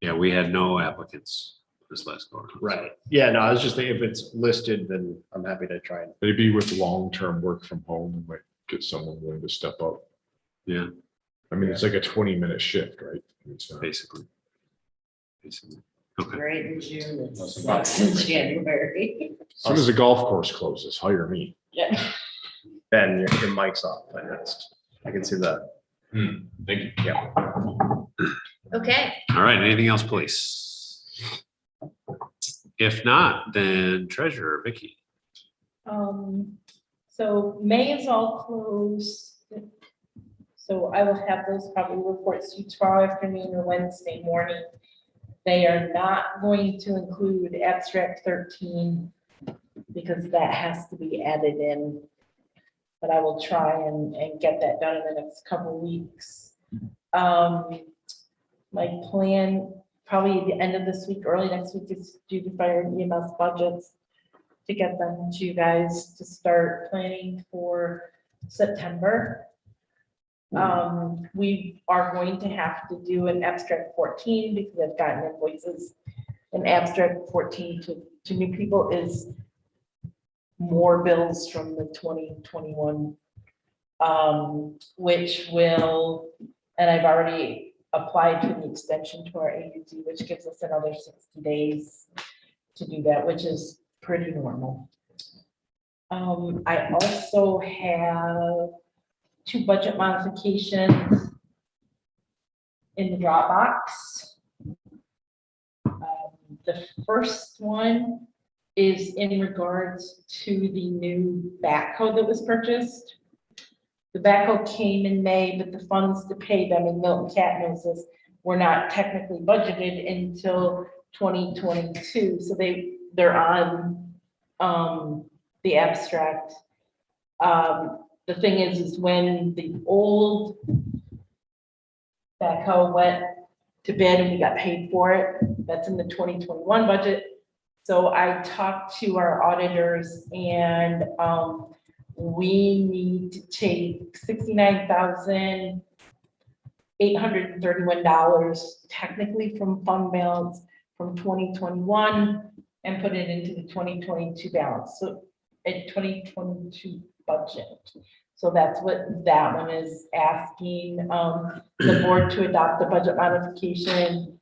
Yeah, we had no applicants this last go around. Right. Yeah, no, I was just thinking if it's listed, then I'm happy to try and. maybe with long-term work from home, we might get someone willing to step up. Yeah, I mean, it's like a 20-minute shift, right? It's not- basically. Basically. Okay. Great in June, it sucks in January. As soon as the golf course closes, hire me. Yeah. Ben, your mic's off, but I can see that. Thank you. Yeah. okay. All right, anything else, please? If not, then treasurer Vicky. So May is all closed. So I will have those probably reports to you tomorrow afternoon or Wednesday morning. They are not going to include abstract 13 because that has to be added in. But I will try and get that done in the next couple of weeks. My plan, probably at the end of this week, early next week, is to do the fire and EMS budgets to get them to you guys to start planning for September. We are going to have to do an abstract 14 because I've gotten invoices. An abstract 14 to new people is more bills from the 2021, which will, and I've already applied for the extension to our AUD, which gives us another 60 days to do that, which is pretty normal. I also have 2 budget modifications in the Dropbox. The first one is in regards to the new backhoe that was purchased. The backhoe came in May, but the funds to pay them, and Milton Cat knows this, were not technically budgeted until 2022. So they're on the abstract. The thing is when the old backhoe went to bid and we got paid for it, that's in the 2021 budget. So I talked to our auditors and we need to take $69,831 technically from fund balance from 2021 and put it into the 2022 balance. So a 2022 budget. So that's what that one is asking the board to adopt the budget modification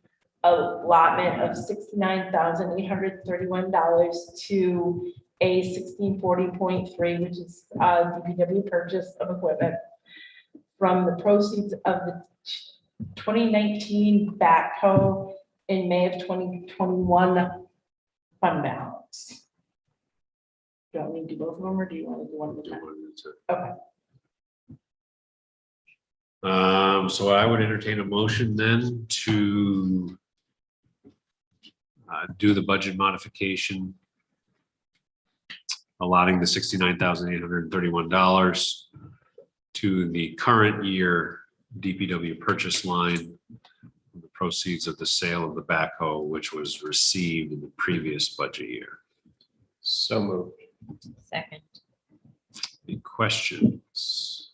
allotment of $69,831 to a 1640.3, which is DPW purchase of equipment from the proceeds of the 2019 backhoe in May of 2021 fund balance. Do you want me to do both of them or do you want to do one at a time? Okay. So I would entertain a motion then to do the budget modification, allotting the $69,831 to the current year DPW purchase line, the proceeds of the sale of the backhoe, which was received in the previous budget year. So moved. Second. Any questions?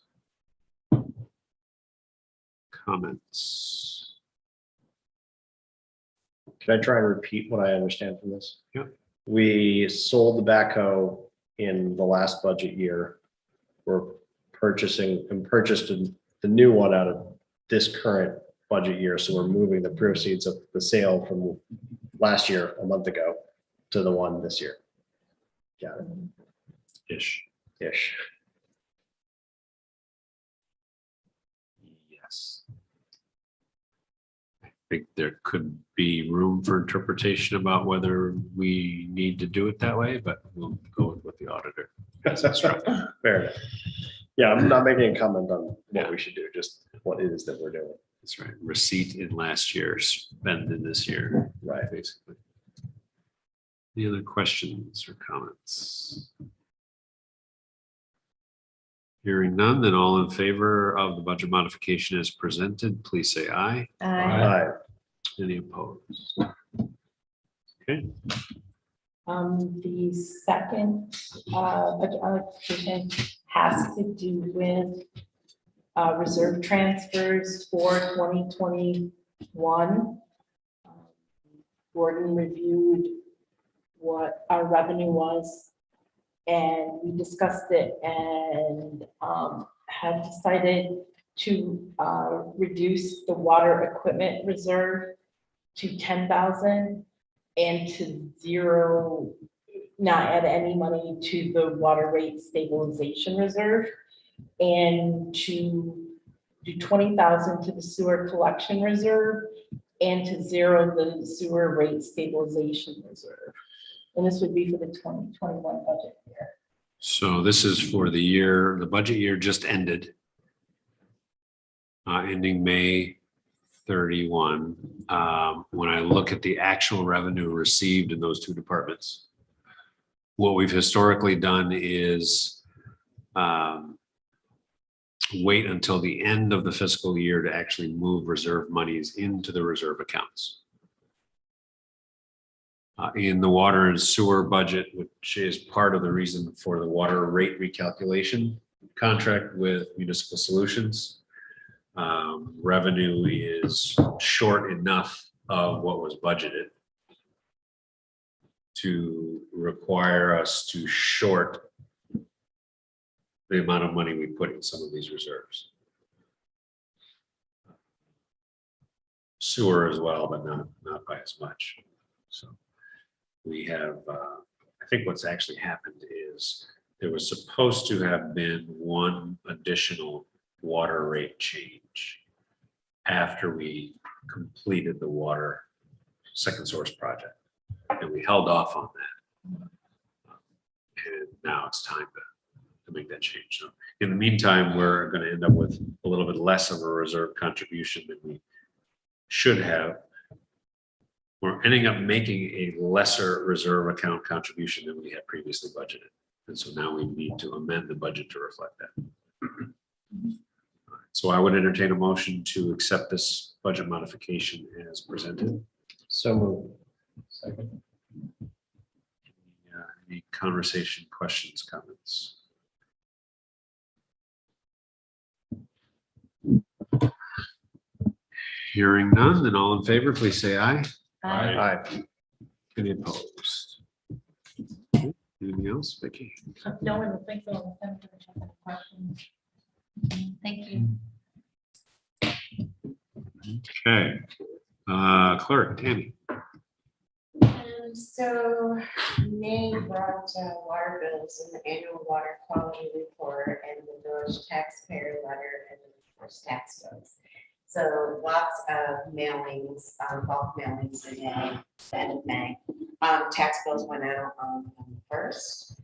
Comments? Can I try and repeat what I understand from this? Yep. We sold the backhoe in the last budget year. We're purchased the new one out of this current budget year. So we're moving the proceeds of the sale from last year, a month ago, to the one this year. Got it. Ish. Ish. Yes. I think there could be room for interpretation about whether we need to do it that way, but we'll go with what the auditor has instructed. Fair enough. Yeah, I'm not making a comment on what we should do, just what it is that we're doing. That's right. Receipt in last year, spend in this year, Right. basically. Any other questions or comments? Hearing none, then all in favor of the budget modification as presented, please say aye. Aye. Any opposed? Okay, The second budget modification has to do with reserve transfers for 2021. Gordon reviewed what our revenue was, and we discussed it and have decided to reduce the water equipment reserve to 10,000 and to zero, not add any money to the water rate stabilization reserve, and to do 20,000 to the sewer collection reserve and to zero the sewer rate stabilization reserve. And this would be for the 2021 budget year. so this is for the year, the budget year just ended. Ending May 31. When I look at the actual revenue received in those two departments, what we've historically done is wait until the end of the fiscal year to actually move reserve monies into the reserve accounts. In the water and sewer budget, which is part of the reason for the water rate recalculation contract with Municipal Solutions, revenue is short enough of what was budgeted to require us to short the amount of money we put in some of these reserves. Sewer as well, but not by as much. So we have, I think what's actually happened is there was supposed to have been one additional water rate change after we completed the water second source project. And we held off on that And now it's time to make that change. So in the meantime, we're going to end up with a little bit less of a reserve contribution than we should have. We're ending up making a lesser reserve account contribution than we had previously budgeted. And so now we need to amend the budget to reflect that. So I would entertain a motion to accept this budget modification as presented. So moved. Second. Any conversation, questions, comments? Hearing none, then all in favor, please say aye. Aye. Any opposed? Anything else, Vicky? No one will think so. Questions? Thank you. Okay. Clerk, Tammy. So May brought water bills and the annual water quality report and the village taxpayer letter and the first tax bills. So lots of mailings, bulk mailings in May, the end of May. Tax bills went out on the first.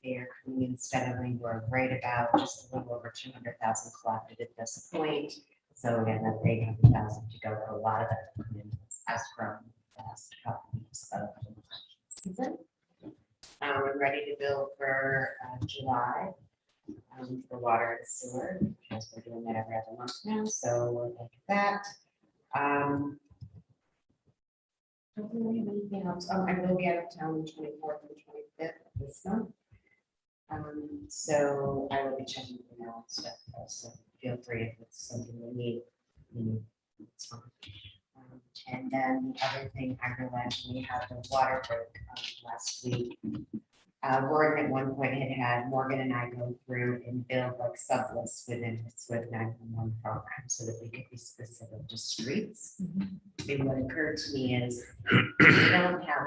They are coming in steadily. We're right about just a little over 200,000 collected at this point. So again, that's 800,000 to go. A lot of it has grown the last couple of weeks of the season. We're ready to bill for July for water and sewer, because we're doing that every other month now. So we'll look at that. Don't really have anything else. I will be out of town on the 24th and 25th of this month. So I will be checking the mail and stuff. So feel free if it's something we need. It's fine. And then the other thing I realized, we had the water break last week. Morgan at one point had Morgan and I go through and build like sublists within the SWIFT 911 program so that we could be specific to streets. And what occurred to me is we don't have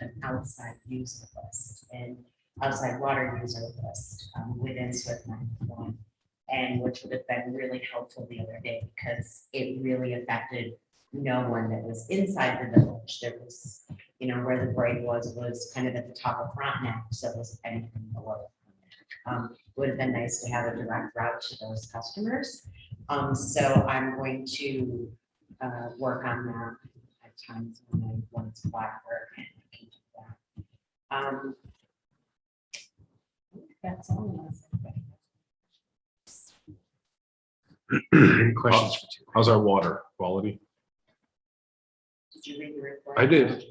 an outside user list and outside water user list within SWIFT 911. And which would have been really helpful the other day because it really affected no one that was inside the village. There was, where the break was kind of at the top of Frontenac, so it was anything below. It would have been nice to have a direct route to those customers. So I'm going to work on that at times when it's quieter and I can do that. That's all. Any questions for Tammy? How's our water quality? Did you read the report? I did.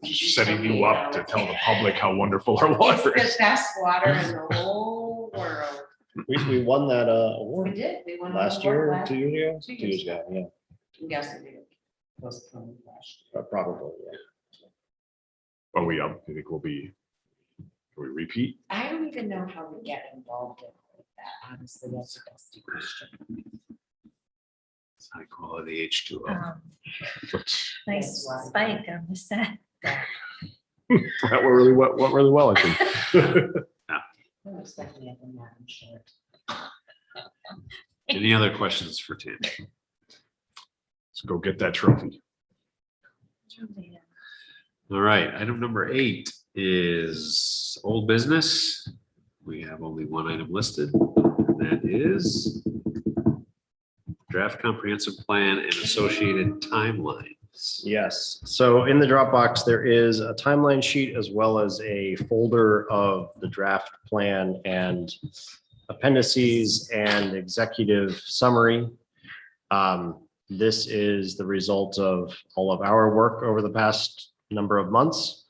Setting you up to tell the public how wonderful our water It's is. the best water in the whole world. We won that We award did. We won. an last award year, last- 2 years ago? 2 2 years years ago, yeah. Yes, we did. Postponed last year. Probably, yeah. Are we up? You think can we repeat? I don't even know how we get involved in all of that. Honestly, that's a dusty question. It's high quality H2O. Nice That's why. spike on the set. That went really well, I think. I'm expecting it in that, I'm sure. Any other questions for Tammy? Let's go get that trophy. All right, item number 8 is old business. We have only one item listed, and that is draft comprehensive plan and associated timelines. Yes, so in the Dropbox, there is a timeline sheet as well as a folder of the draft plan and appendices and executive summary. This is the result of all of our work over the past number of months.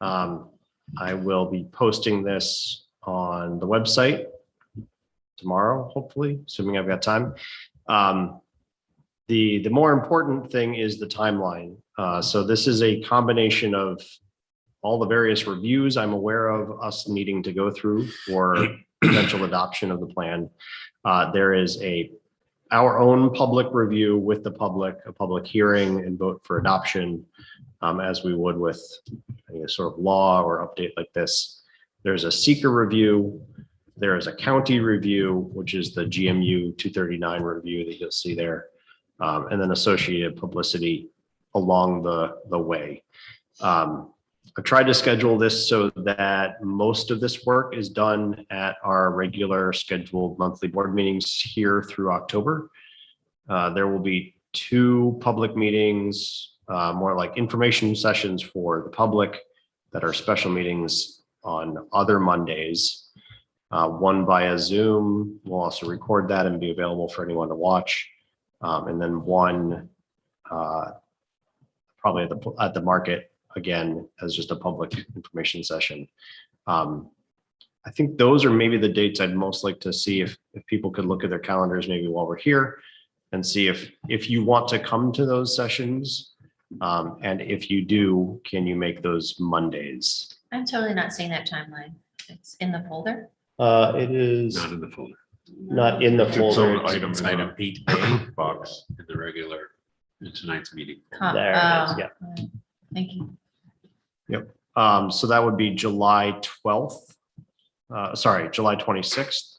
I will be posting this on the website tomorrow, hopefully, assuming I've got time. The more important thing is the timeline. So this is a combination of all the various reviews I'm aware of us needing to go through for potential adoption of the plan. There is our own public review with the public, a public hearing and vote for adoption, as we would with any sort of law or update like this. There's a seeker review. There is a county review, which is the GMU 239 review that you'll see there. And then associated publicity along the way. I've tried to schedule this so that most of this work is done at our regular scheduled monthly board meetings here through October. There will be 2 public meetings, more like information sessions for the public that are special meetings on other Mondays. One via Zoom. We'll also record that and be available for anyone to watch. And then one probably at the market, again, as just a public information session. I think those are maybe the dates I'd most like to see if people could look at their calendars maybe while we're here and see if you want to come to those sessions. And if you do, can you make those Mondays? I'm totally not seeing that timeline. It's in the folder. It is Not in the folder. not in the It's its folder. own item It's in item the 8A box. in the regular, in tonight's meeting. There it is, yeah. Alright, thank you. So that would be July 12th, sorry, July 26th.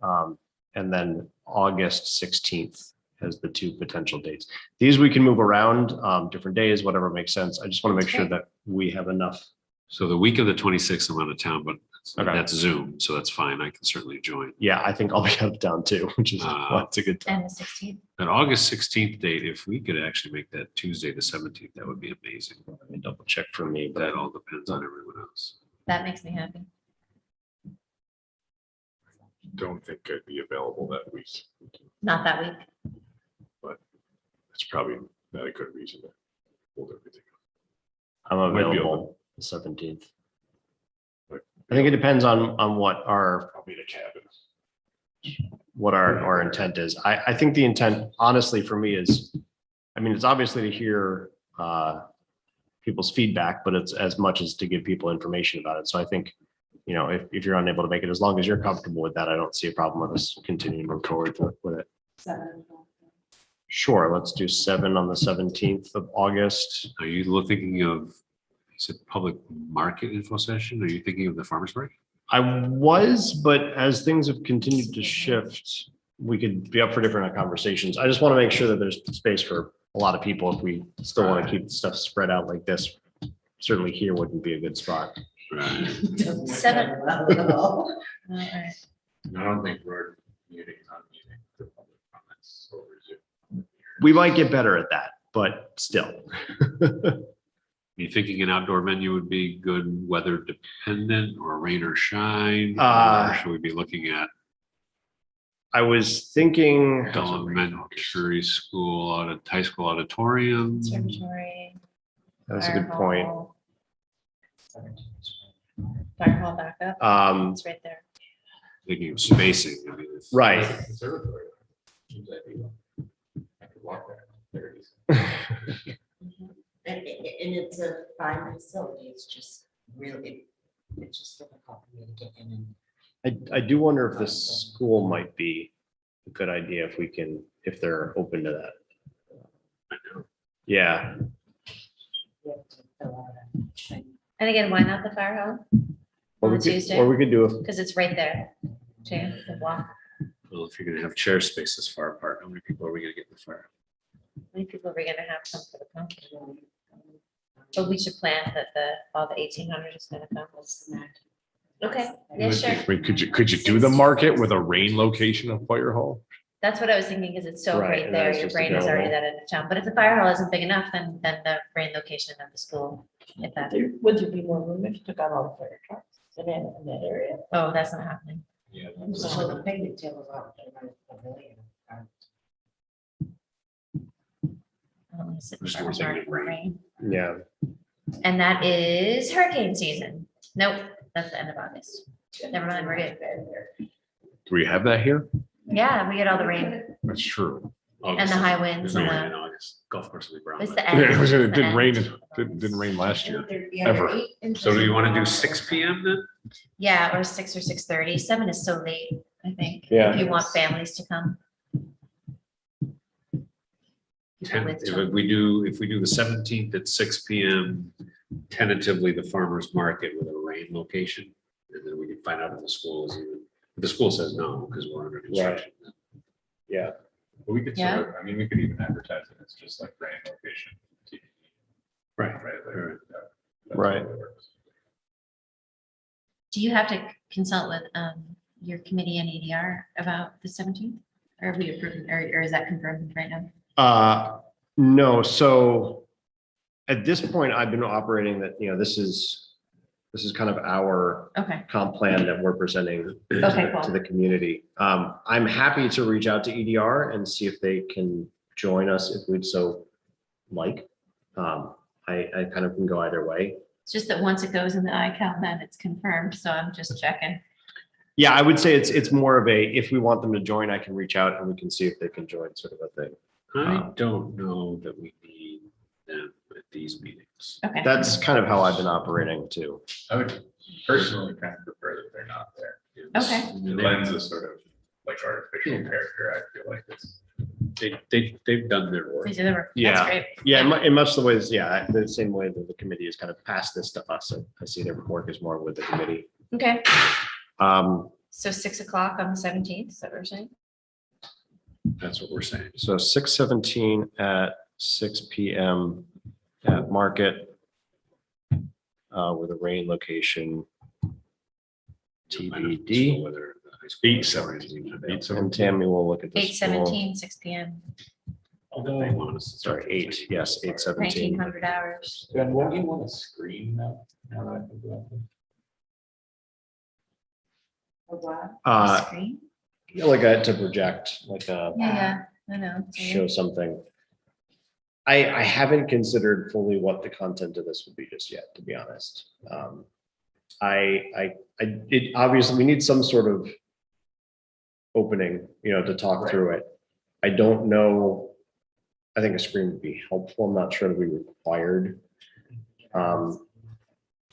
And then August 16th as the 2 potential dates. These we can move around, different days, whatever makes sense. I just want to make sure that we have enough. So the week of the 26th, I'm out of town, but Okay. that's Zoom, so that's fine. I can certainly join. Yeah, I think I'll be out of town too, which is, that's a good time. And the 16th. That August 16th date, if we could actually make that Tuesday, the 17th, that would be amazing. Let me double check for me, but That all depends on everyone else. That makes me happy. Don't think I'd be available that week. Not that week. It's probably not a good reason to hold everything. I'm Might be available the 17th. I think it depends on what our I'll be in a cabin. what our intent is. I think the intent honestly for me is, I mean, it's obviously to hear people's feedback, but it's as much as to give people information about it. So I think, you know, if you're unable to make it, as long as you're comfortable with that, I don't see a problem with us continuing to move forward with it. 7. Sure, let's do 7 on the 17th of August. Are you thinking of, is it public market info session? Are you thinking of the farmer's market? I was, but as things have continued to shift, we could be up for different conversations. I just want to make sure that there's space for a lot of people if we still want to keep stuff spread out like this. Certainly here wouldn't be a good spot. Right. 7. Alright. I don't think we're muting on muting the public comments over Zoom. We might get better at that, but still. You thinking an outdoor venue would be good weather dependent or rain or shine? Uh, Or should we be looking at I was thinking, elementary school, high school auditorium? Observatory. that's a good fire point. hall, Fire hall backup. It's right there. Thinking of spacing. I mean, if- Right. Conservatory. Seems ideal. I could walk there. There it is. And it's a fine facility, it's just really, it's just difficult for me to get in and. I do wonder if the school might be a good idea if we can, if they're open to that. Yeah, we have to fill out a thing. And again, why not the fire hall? or On we a could, Tuesday? or we could do a, Because it's right there. Too, the walk. Well, if you're gonna have chair spaces far apart, how many people are we gonna get in the fire? How many people are we gonna have come for the pumpkin? But we should plan that all the 1,800 is gonna come. Okay, yeah, sure. Wait, could you do the market with a rain location of fire hall? That's what I was thinking, because it's so Right, right and there. that's Your just brain is already available. that end of town. But if the fire hall isn't big enough, then the rain location of the school, if that, Would there be more room if you took out all the fire trucks in that area? oh, that's not happening. Yeah. So the picnic tables out there, right, pavilion, I don't want to sit in Just farmer's one thing market in the with rain. yeah, And that is hurricane season. Nope, that's the end of August. Never mind, we're good. Do we have that here? Yeah, we get all the rain That's true. and the high winds There's no and rain in the, August. Golf course will be brown. it's the Yeah, end. it it's the didn't rain, end. didn't rain last year. Ever. Ever. So do you want to do 6 PM then? Yeah, or 6 or 6:30. 7 is so late, I think. Yeah. If you want families to come. People 10, with if children. we do the 17th at 6 PM, tentatively the farmer's market with a rain location. And then we can find out if the school is even, if the school says no, because we're under construction. yeah. But we could Yeah. sort of, I mean, we could even advertise it. It's just like rain location. Right. Right. Do you have to consult with your committee and EDR about the 17th? Or are we approving, or is that confirmed right now? No, so at this point, I've been operating that, this is kind of our Okay, comp plan that we're presenting Okay, to cool. the community. I'm happy to reach out to EDR and see if they can join us if we'd so like. I kind of can go either way. it's just that once it goes in the iCal, then it's confirmed, so I'm just checking. Yeah, I would say it's more of a, if we want them to join, I can reach out and we can see if they can join sort of a thing. I don't know that we need them at these meetings. Okay, That's kind of how I've been operating too. I would personally kind of prefer that they're not there. okay. It lends a sort of like artificial character, I feel like it's. They've done their work. These are the work. Yeah. That's great. Yeah, in much the ways, yeah, the same way that the committee has kind of passed this to us. I see their work is more with the committee. Okay, Um, so 6 o'clock on the 17th, is that what we're saying? That's what we're saying. so 6:17 at 6 PM at Market. With a rain location. TBD. Whether the high school- 8:17. And Tammy will look at this. 8:17, 6 PM, Although they want us to start Sorry, 8, yes, 8:17. 1900 hours. Ben, what do you want to screen now? Now that I think about it. A what? Screen? Like to project, like Yeah, I know. show something. I haven't considered fully what the content of this would be just yet, to be honest. It obviously, we need some sort of opening, to talk through it. I don't know. I think a screen would be helpful. I'm not sure it'll be required.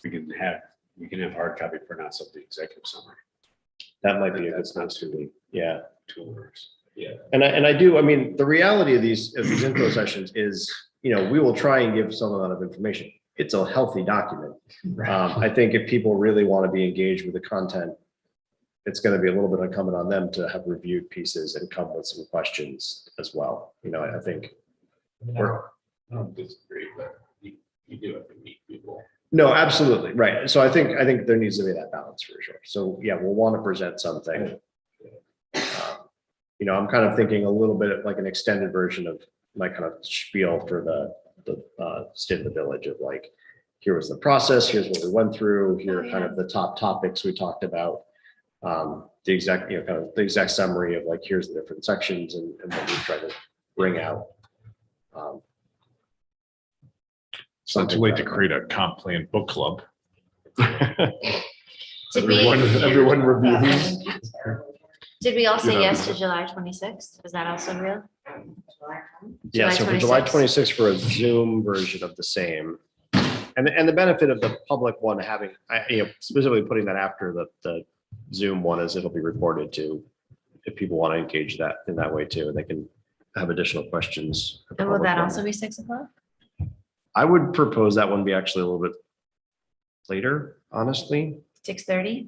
We can have hard copy printouts of the executive summary. That might be a good That's not place to be. Yeah. 2 hours. Yeah. And I do, the reality of these info sessions is, we will try and give some amount of information. It's a healthy document. I think if people really want to be engaged with the content, it's going to be a little bit incumbent on them to have reviewed pieces and come with some questions as well. I think. I don't disagree, but you do have to meet people. No, absolutely. Right. So I think there needs to be that balance for sure. So yeah, we'll want to present something. I'm kind of thinking a little bit like an extended version of my kind of spiel for the state of the village of like, here was the process, here's what we went through, here are kind of the top topics we talked about. The exact, kind of the exact summary of like, here's the different sections and what we try to bring out. So it's a way to create a comp plan book club. Did we, Everyone reviews. did we all say Yeah. yes to July 26th? Is that also real? Yeah, July so for July 26th. 26th for a Zoom version of the same. And the benefit of the public one having, specifically putting that after the Zoom one is it'll be reported to if people want to engage that in that way too, and they can have additional questions. at the And will public that one. also be 6 o'clock? I would propose that one be actually a little bit later, honestly. 6:30?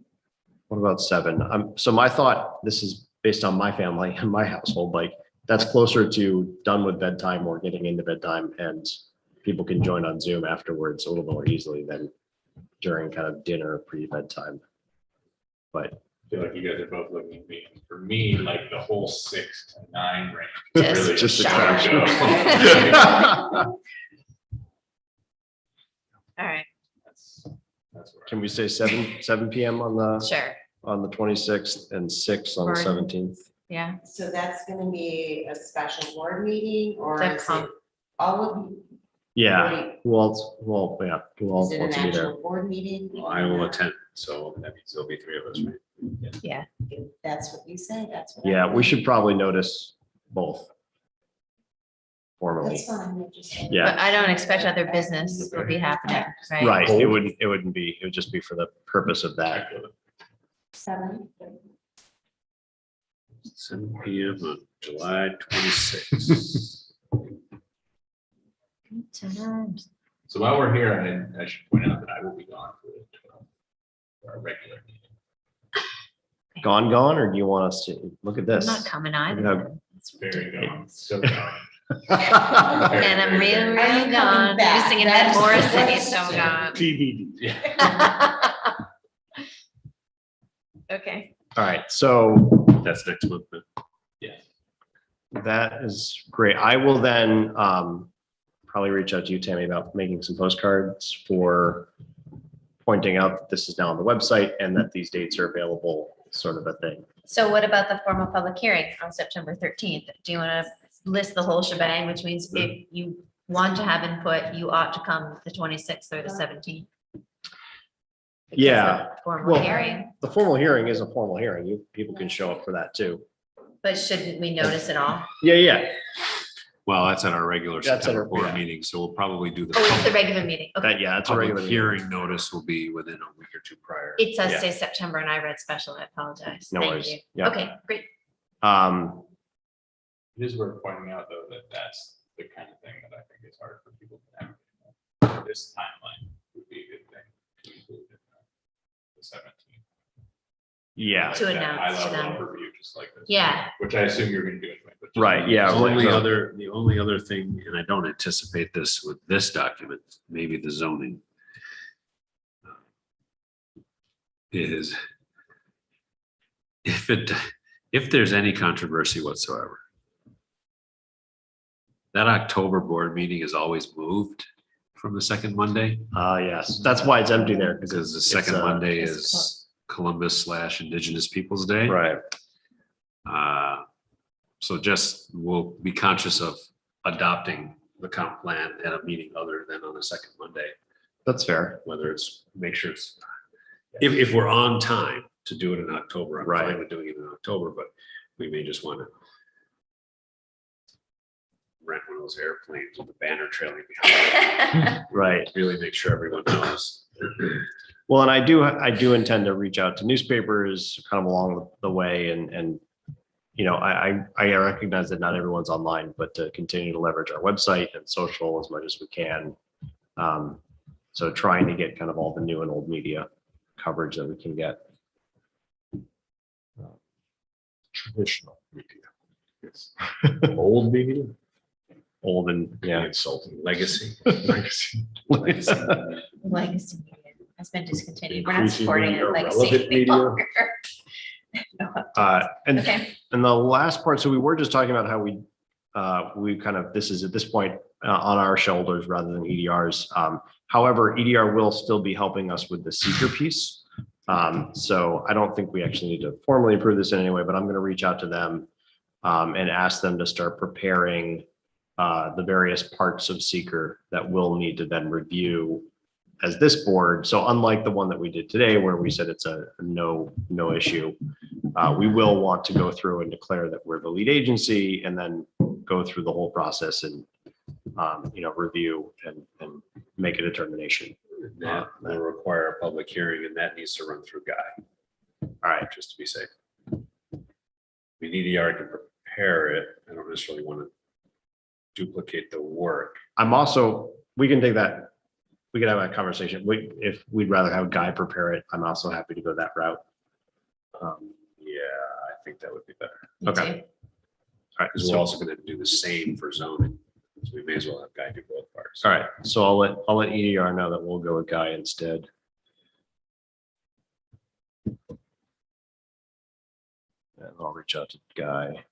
What about 7? So my thought, this is based on my family and my household, like that's closer to done with bedtime or getting into bedtime and people can join on Zoom afterwards a little more easily than during kind of dinner pre-bedtime. But I feel like you guys are both looking at me. For me, like the whole 6 to 9 range. Just really just trying to attraction. go. All right, That's where can we say 7 PM on the sure. 26th and 6 on the Or- 17th? Yeah, So that's gonna be a special board meeting or The is it comp- all of you? Yeah, who else? Well, yeah, who else Is it wants an to be there? actual board meeting? I will attend, so that means there'll be 3 of us, right? yeah. If that's what you say, that's what. I Yeah, we think. should probably notice both. Formally, That's fine. we'll just- Yeah. But I don't expect other business will be happening, right? right, it wouldn't be, it would just be for the purpose of that. 7. 7 PM on July 26th. Good times. So while we're here, I should point out that I will be gone for our regular meeting. Gone, or do you want us to, look at I'm this? not coming Look at either. how- It's Very ridiculous. gone, so gone. And I'm real, Are you real coming gone. You're back? singing That that is the Morrissey song question. gone. Okay. All right, so That's next month. Then. that is great. I will then probably reach out to you, Tammy, about making some postcards for pointing out that this is now on the website and that these dates are available, sort of a thing. So what about the formal public hearing on September 13th? Do you want to list the whole shebang, which means if you want to have input, you ought to come the 26th or the 17th? Because Yeah, the Formal well- hearing, The formal hearing is a formal hearing. You, people can show up for that too. but shouldn't we notice it all? Yeah, yeah, Well, that's at our regular That's at September our- board yeah. meeting, so we'll probably do the Oh, it's the public regular meeting. Okay. that, yeah, it's a regular. public meeting. hearing notice will be within a week or two prior. It does Yeah. say September and I read special. I apologize. No Thank worries. you. Yeah. Okay, great. It is worth pointing out, though, that that's the kind of thing that I think is hard for people to navigate. This timeline would be a good thing to include in the 17th. Yeah, To Like that announce to high-level them. overview, just like this. Yeah. Which I assume you're gonna do anyway. but just- Right, yeah. The only other thing, and I don't anticipate this with this document, maybe the zoning, is if there's any controversy whatsoever, that October board meeting is always moved from the second Monday, yes, that's why it's empty there. because the it's, second Monday it's is Columbus/Indigenous Peoples' Day. Right, So just, we'll be conscious of adopting the comp plan at a meeting other than on the second Monday, that's fair. whether it's, make sure it's, if we're on time to do it in October, I'm Right. fine with doing it in October, but we may just want to rent one of those airplanes with a banner trailing behind Right. it, really make sure everyone knows. Well, and I do intend to reach out to newspapers kind of along the way and, you know, I recognize that not everyone's online, but to continue to leverage our website and social as much as we can. So trying to get kind of all the new and old media coverage that we can get. Traditional media. Yes. Old media, Old and, yeah. insulting legacy. Legacy. Legacy. Legacy media has been discontinued. We're not Increasingly supporting it. Legacy. irrelevant any media. longer. And Okay, And the last part, so we were just talking about how we kind of, this is at this point on our shoulders rather than EDR's. However, EDR will still be helping us with the seeker piece. So I don't think we actually need to formally approve this in any way, but I'm going to reach out to them and ask them to start preparing the various parts of seeker that we'll need to then review as this board. So unlike the one that we did today, where we said it's a no issue, we will want to go through and declare that we're the lead agency and then go through the whole process and, you know, review and make a determination. That will require a public hearing, and that needs to run through Guy. All right, just to be safe. We need EDR to prepare it. I don't necessarily want to duplicate the work. I'm also, we can take that, we can have that conversation. If we'd rather have Guy prepare it, I'm also happy to go that route. Yeah, I think that would be better. me Okay. too. All right, Because we're so, also going to do the same for zoning. So we may as well have Guy do both parts. all right, so I'll let EDR know that we'll go with Guy instead. And I'll reach out to Guy.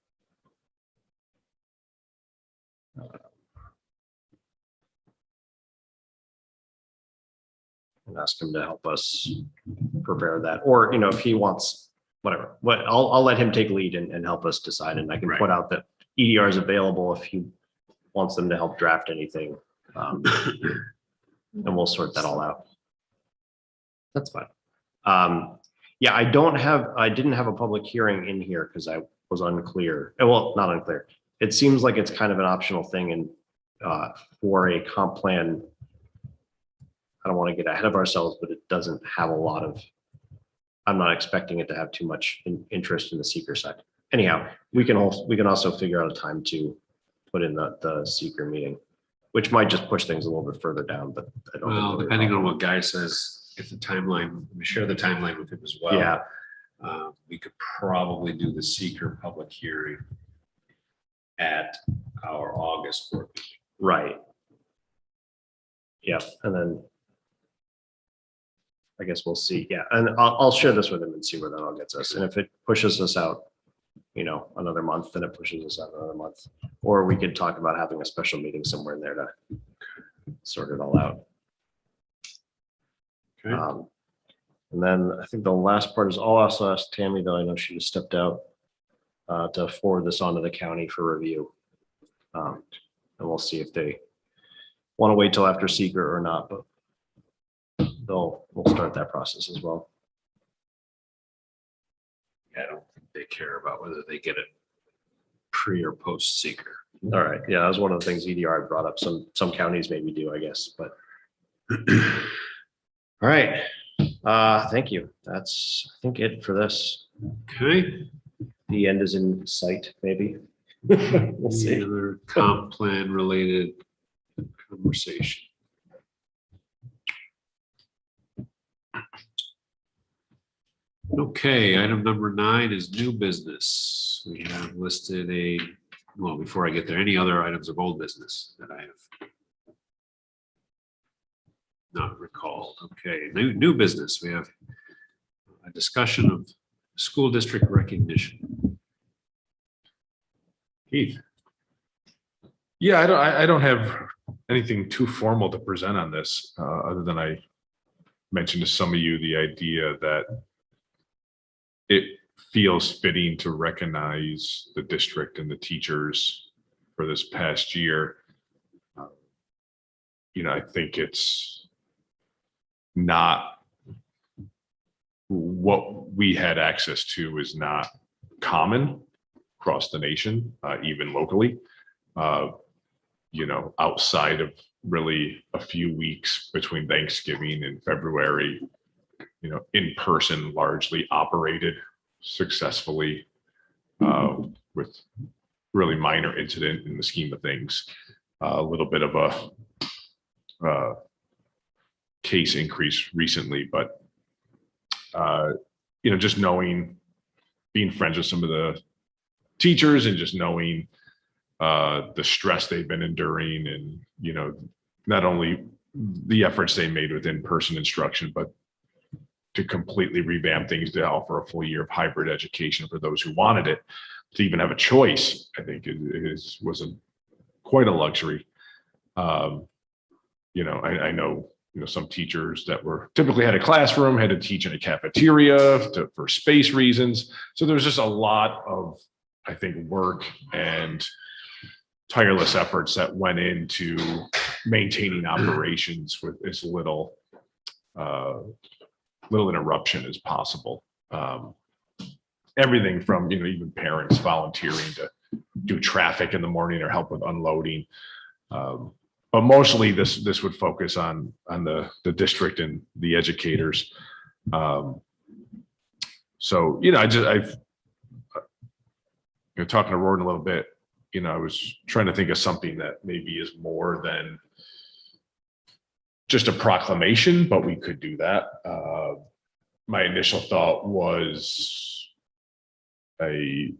And ask him to help us prepare that, or, you know, if he wants, whatever, I'll let him take lead and help us decide, and I can Right. put out that EDR is available if he wants them to help draft anything. And we'll sort that all out. That's fine. Yeah, I didn't have a public hearing in here because I was unclear. Well, not unclear. It seems like it's kind of an optional thing and for a comp plan. I don't want to get ahead of ourselves, but it doesn't have a lot of, I'm not expecting it to have too much interest in the seeker side. Anyhow, we can also figure out a time to put in the seeker meeting, which might just push things a little bit further down, but I don't. think Well, it'll be a depending on problem. what Guy says, if the timeline, we share the timeline with him as well. Yeah, We could probably do the seeker public hearing at our August board meeting. Right. Yeah, and then I guess we'll see. Yeah, and I'll share this with him and see where that all gets us. And if it pushes us out, another month, then it pushes us out another month. Or we could talk about having a special meeting somewhere in there to sort it all out. Okay. And then I think the last part is I'll also ask Tammy, though I know she just stepped out, to forward this on to the county for review. And we'll see if they want to wait till after seeker or not, but we'll start that process as well. I don't think they care about whether they get it pre or post seeker. All right, yeah, that was one of the things EDR brought up. Some counties maybe do, I guess, but. All right, thank you. That's, I think, it for this. Okay. The end is in sight, maybe. We'll Any see. other comp plan related conversation? Okay, item number 9 is new business. We have listed well, before I get there, any other items of old business that I have not recalled? Okay, new business. We have a discussion of school district recognition. Keith. Yeah, I don't have anything too formal to present on this, other than I mentioned to some of you the idea that it feels fitting to recognize the district and the teachers for this past year. I think it's not what we had access to is not common across the nation, even locally. Outside of really a few weeks between Thanksgiving and February, in person largely operated successfully, with really minor incident in the scheme of things. A little bit of a case increase recently, but just being friends with some of the teachers and just knowing the stress they've been enduring, and not only the efforts they made with in-person instruction, but to completely revamp things to offer a full year of hybrid education for those who wanted it, to even have a choice, I think was quite a luxury. I know some teachers that were typically had a classroom, had to teach in a cafeteria for space reasons. So there's just a lot of, I think, work and tireless efforts that went into maintaining operations with as little interruption as possible. Everything from even parents volunteering to do traffic in the morning or help with unloading. But mostly this would focus on the district and the educators. So I've talking to Rory a little bit. I was trying to think of something that maybe is more than just a proclamation, but we could do that. My initial thought was a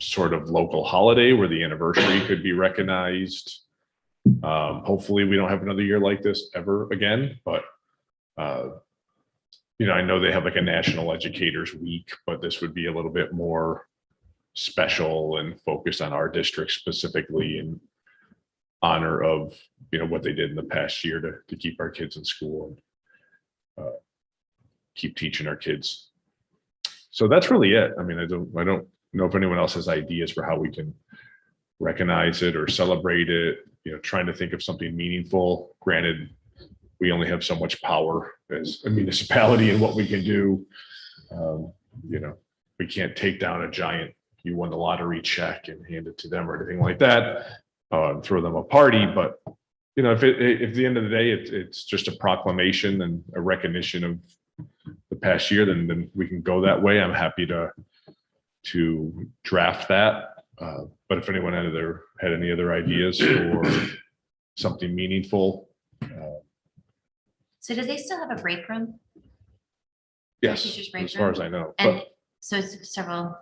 sort of local holiday where the anniversary could be recognized. Hopefully we don't have another year like this ever again, but I know they have like a National Educators Week, but this would be a little bit more special and focused on our district specifically in honor of what they did in the past year to keep our kids in school and keep teaching our kids. So that's really it. I mean, I don't know if anyone else has ideas for how we can recognize it or celebrate it. Trying to think of something meaningful. Granted, we only have so much power as a municipality and what we can do. We can't take down a giant "you won the lottery" check and hand it to them or anything like that, and throw them a party. But if at the end of the day it's just a proclamation and a recognition of the past year, then we can go that way. I'm happy to draft that. But if anyone had any other ideas for something meaningful. So do they still have a break room? Yes, Teachers' break as far room? as I know. And But so it's several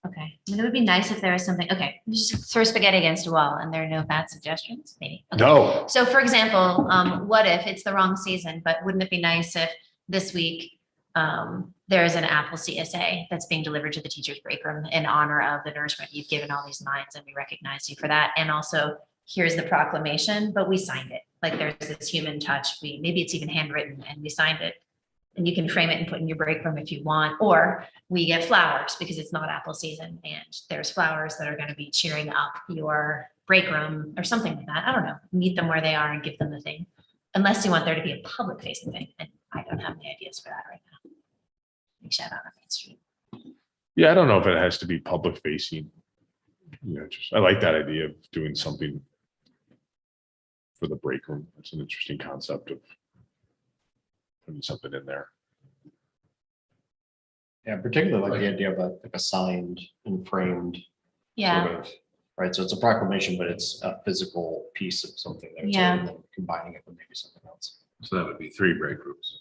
Okay, I mean, it would be nice if there was something, okay, just throw spaghetti against a wall and there are no bad suggestions, maybe. Okay. No, So for example, what if it's the wrong season, but wouldn't it be nice if this week there is an Apple CSA that's being delivered to the teacher's break room in honor of the nourishment you've given all these lines and we recognize you for that. And also here's the proclamation, but we signed it. Like there's this human touch. Maybe it's even handwritten and we signed it. And you can frame it and put in your break room if you want, or we get flowers because it's not apple season and there's flowers that are going to be cheering up your break room or something like that. I don't know. Meet them where they are and give them the thing. Unless you want there to be a public facing thing. And I don't have any ideas for that right now. Big shout out on Main Street. yeah, I don't know if it has to be public facing. You know, just, I like that idea of doing something for the break room. It's an interesting concept of putting something in there. Yeah, particularly like the idea of like a signed and framed Yeah, sort of, right? So it's a proclamation, but it's a physical piece of something there. Yeah. And then combining it with maybe something else. So that would be 3 break rooms.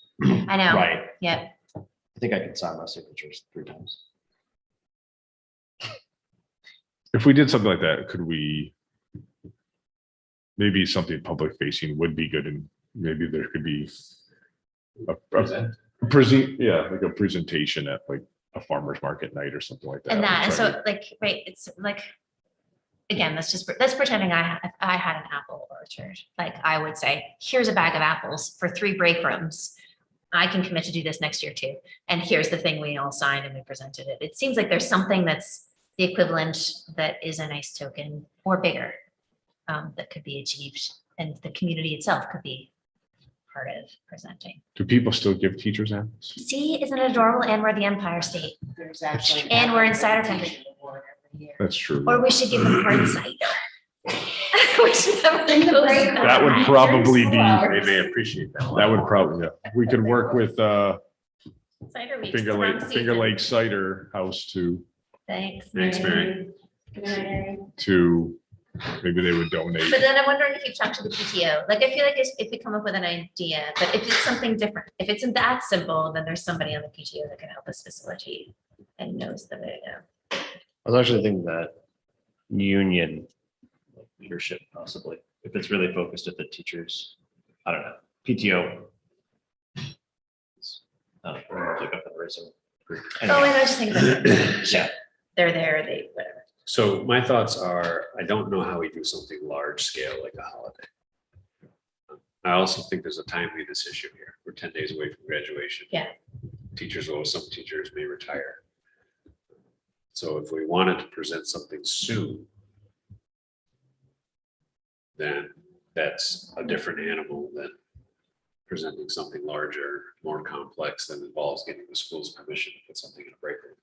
I know. Right. Yep. I think I can sign my signatures 3 times. If we did something like that, could we? Maybe something public facing would be good, and maybe there could be a yeah, like a presentation at like a farmer's market night or something like that. And that, and Try to- so like, right, it's like, again, that's pretending I had an apple orchard. Like I would say, here's a bag of apples for 3 break rooms. I can commit to do this next year too. And here's the thing we all signed and we presented it. It seems like there's something that's the equivalent that is a nice token or bigger that could be achieved and the community itself could be part of presenting. Do people still give teachers apples? See, isn't it adorable? And we're the Empire State. There's actually. And we're in cider country. Award every year. That's true. Or we should give them hard cider. We should have In the those- break room. That would probably be, They may appreciate that. that would probably, yeah. We could work with Cider weeks, Finger the wrong Lake season. Cider House Thanks. Thanks, Mary. to, maybe they would donate. But then I'm wondering if you've talked to the PTO, like, I feel like if we come up with an idea, but if it's something different, if it's that simple, then there's somebody on the PTO that can help us facilitate and knows the way to go. I was actually thinking that union leadership possibly, if it's really focused at the teachers, I don't know, PTO. Look up the racial group. Oh, and I just think that Yeah, they're there, they, whatever. So my thoughts are, I don't know how we do something large scale like a holiday. I also think there's a timeliness issue here. We're 10 days away from graduation. Yeah. Teachers, well, some teachers may retire. So if we wanted to present something soon, then that's a different animal than presenting something larger, more complex that involves getting the school's permission to put something in a break room.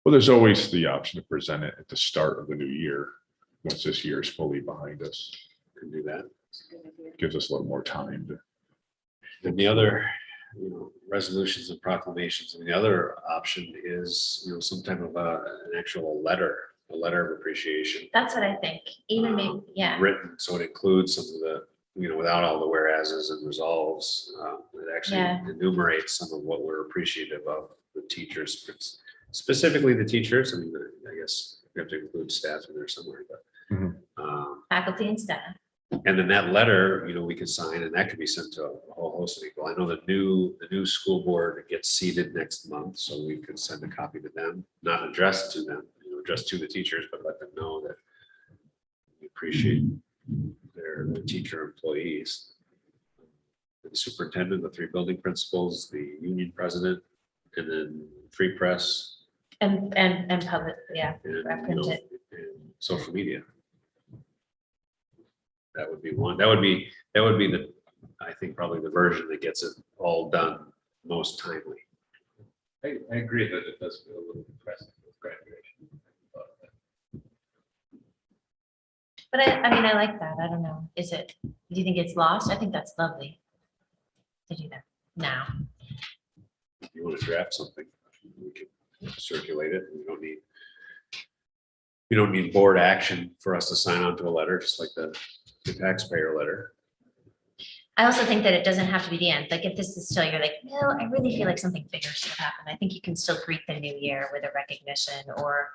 Well, there's always the option to present it at the start of the new year, once this year is fully behind us. Can do that. Gives us a little more time to. Then the other, resolutions and proclamations, and the other option is, some type of an actual letter, a letter of appreciation. That's what I think, even maybe, yeah. Written, so it includes some of the, without all the whereases and resolves. It actually Yeah. enumerates some of what we're appreciative of the teachers, specifically the teachers. I mean, I guess we have to include staff in there somewhere, but. Mhm. Faculty and staff. And then that letter, we could sign, and that could be sent to a whole host of people. I know the new school board gets seated next month, so we could send a copy to them, not addressed to them, addressed to the teachers, but let them know that we appreciate their teacher employees. The superintendent, the 3 building principals, the union president, and then Free Press And public, yeah, and, reference it. and social media. That would be one. That would be the, I think, probably the version that gets it all done most timely. I agree that it does feel a little depressing with graduation. But I mean, I like that. I don't know. Do you think it's lost? I think that's lovely to do that now. If you want to draft something, we can circulate it. We don't need board action for us to sign on to a letter, just like the taxpayer letter. I also think that it doesn't have to be the end. Like if this is still, you're like, no, I really feel like something bigger should have happened. I think you can still greet the new year with a recognition or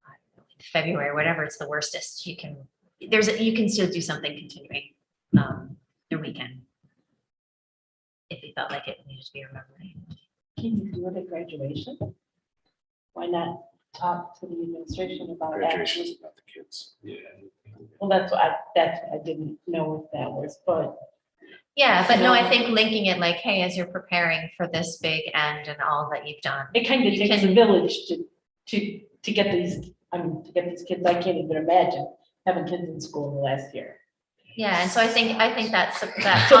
I don't know, in February, whatever, it's the worstest. You can, you can still do something continuing the weekend. If you felt like it needed to be remembered. Can you do it at graduation? Why not talk to the administration about Graduation actually? is about the kids. Yeah. Well, that's what I didn't know if that was, but Yeah, but no, I think linking it like, hey, as you're preparing for this big end and all that you've done. it kind of You takes can- a village to get these, to get these kids. I can't even imagine having kids in school the last year. Yeah, and so I think that's that. So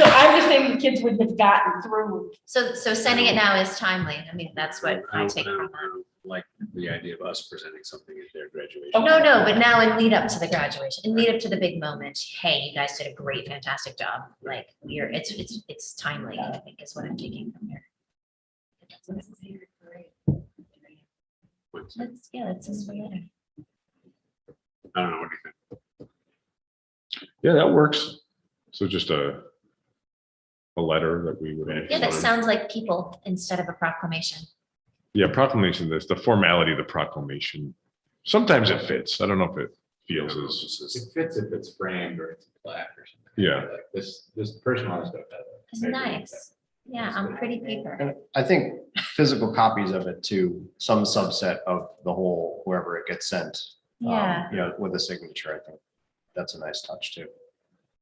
I'm just saying the kids would have gotten through. So sending it now is timely. I mean, that's what I take from that. Like the idea of us presenting something at their graduation. No, but now in lead up to the graduation, in lead up to the big moment, hey, you guys did a great, fantastic job. Like it's timely, I think is what I'm taking from here. Let's just wait later. I don't know, what do you think? Yeah, that works. So just a letter that we would. Yeah, that sounds like people instead of a proclamation. Yeah, proclamation, this, the formality of the proclamation. Sometimes it fits. I don't know if it feels as, It fits if it's framed or it's a plaque or something. Yeah. Like this personal stuff. It's nice. Yeah, on pretty paper. And I think physical copies of it to some subset of the whole, whoever it gets sent. Yeah, You know, with a signature, I think that's a nice touch too.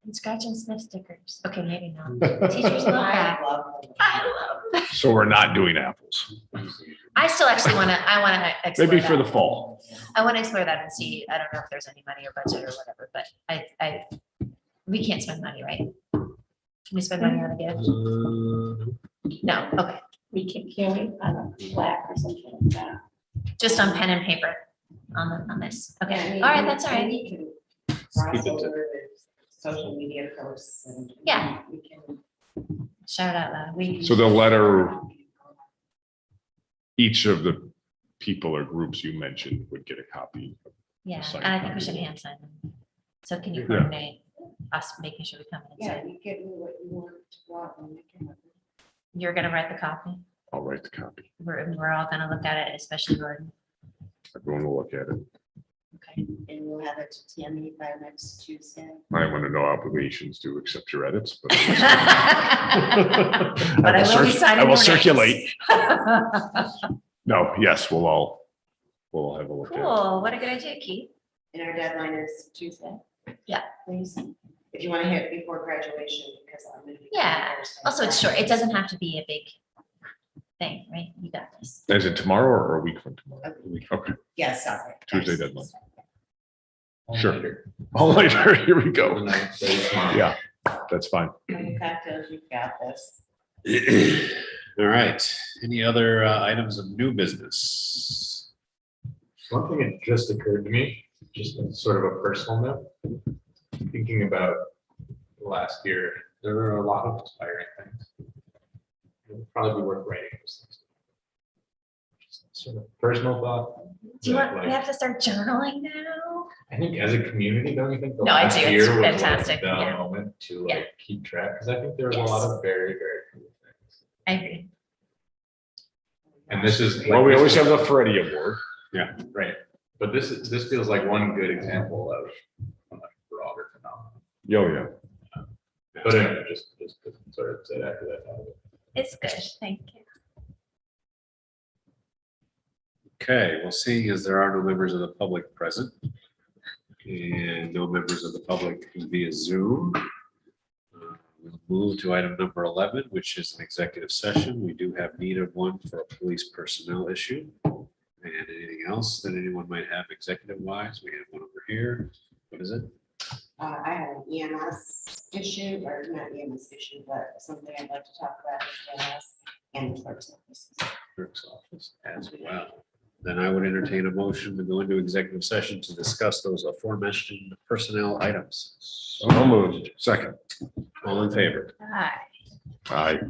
and scratch and sniff stickers. Okay, maybe not. Teachers love that. I love them. I love that. so we're not doing apples. I still actually want to explore Maybe for the that. fall. I want to explore that and see, I don't know if there's any money or budget or whatever, but we can't spend money, right? Can we spend money on a gift? No, okay, We can we on a plaque or something like that? just on pen and paper on this. Okay, all right, that's all right. We can cross over the social media posts and. Yeah. We can. Shout out loud. So the letter, each of the people or groups you mentioned would get a copy. Yeah, Sign and I think we copy. should hand sign them. So can you Yeah. coordinate us making sure we come in and Yeah, say, you give me what you want to go out and make it. you're gonna write the copy? I'll write the copy. We're all gonna look at it, especially Gordon. Everyone will look at it. Okay. And we'll have it to Tammy by next Tuesday. I want to know obligations to accept your edits, but. But I will be signing. I will your names. circulate. No, yes, we'll have a look at it. Cool, what a good idea, Keith. And our deadline is Tuesday. Yeah. Please, if you want to hit before graduation, because I'm gonna be. Yeah. Also, it's short. It doesn't have to be a big thing, right? You got this. Is it tomorrow or a week from tomorrow? Okay, Yes, sorry. Tuesday deadline. All Sure. later. all later, here we go. And then say tomorrow. Yeah, that's fine. Any cocktails, you've got this. All right, any other items of new business? One thing that just occurred to me, just as sort of a personal note, thinking about last year, there were a lot of inspiring things. It would probably be worth writing those things. Just sort of personal thought. Do you that, want, we like, have to start journaling now? I think as a community, don't you think? the No, I last do. It's year was, like, fantastic, the yeah. moment to Yeah. like keep track, because I think there was a Yes. lot of very, very cool things. I agree. And this is. Well, we always have the Freddie Award. Right, but this feels like one good example of a broader phenomenon. Oh, yeah. But anyway, just sort of said after that. It's good, thank you. Okay, well, seeing as there are no members of the public present and no members of the public via Zoom, we'll move to item number 11, which is an executive session. We do have need of one for a police personnel issue. And anything else that anyone might have executive wise? We have one over here. What is it? I have an EMS issue, or not EMS issue, but something I'd like to talk about with EMS and the clerk's office. Clerk's office as well. Then I would entertain a motion to go into executive session to discuss those aforementioned personnel items. So moved. Second. All in favor? Hi. Aye.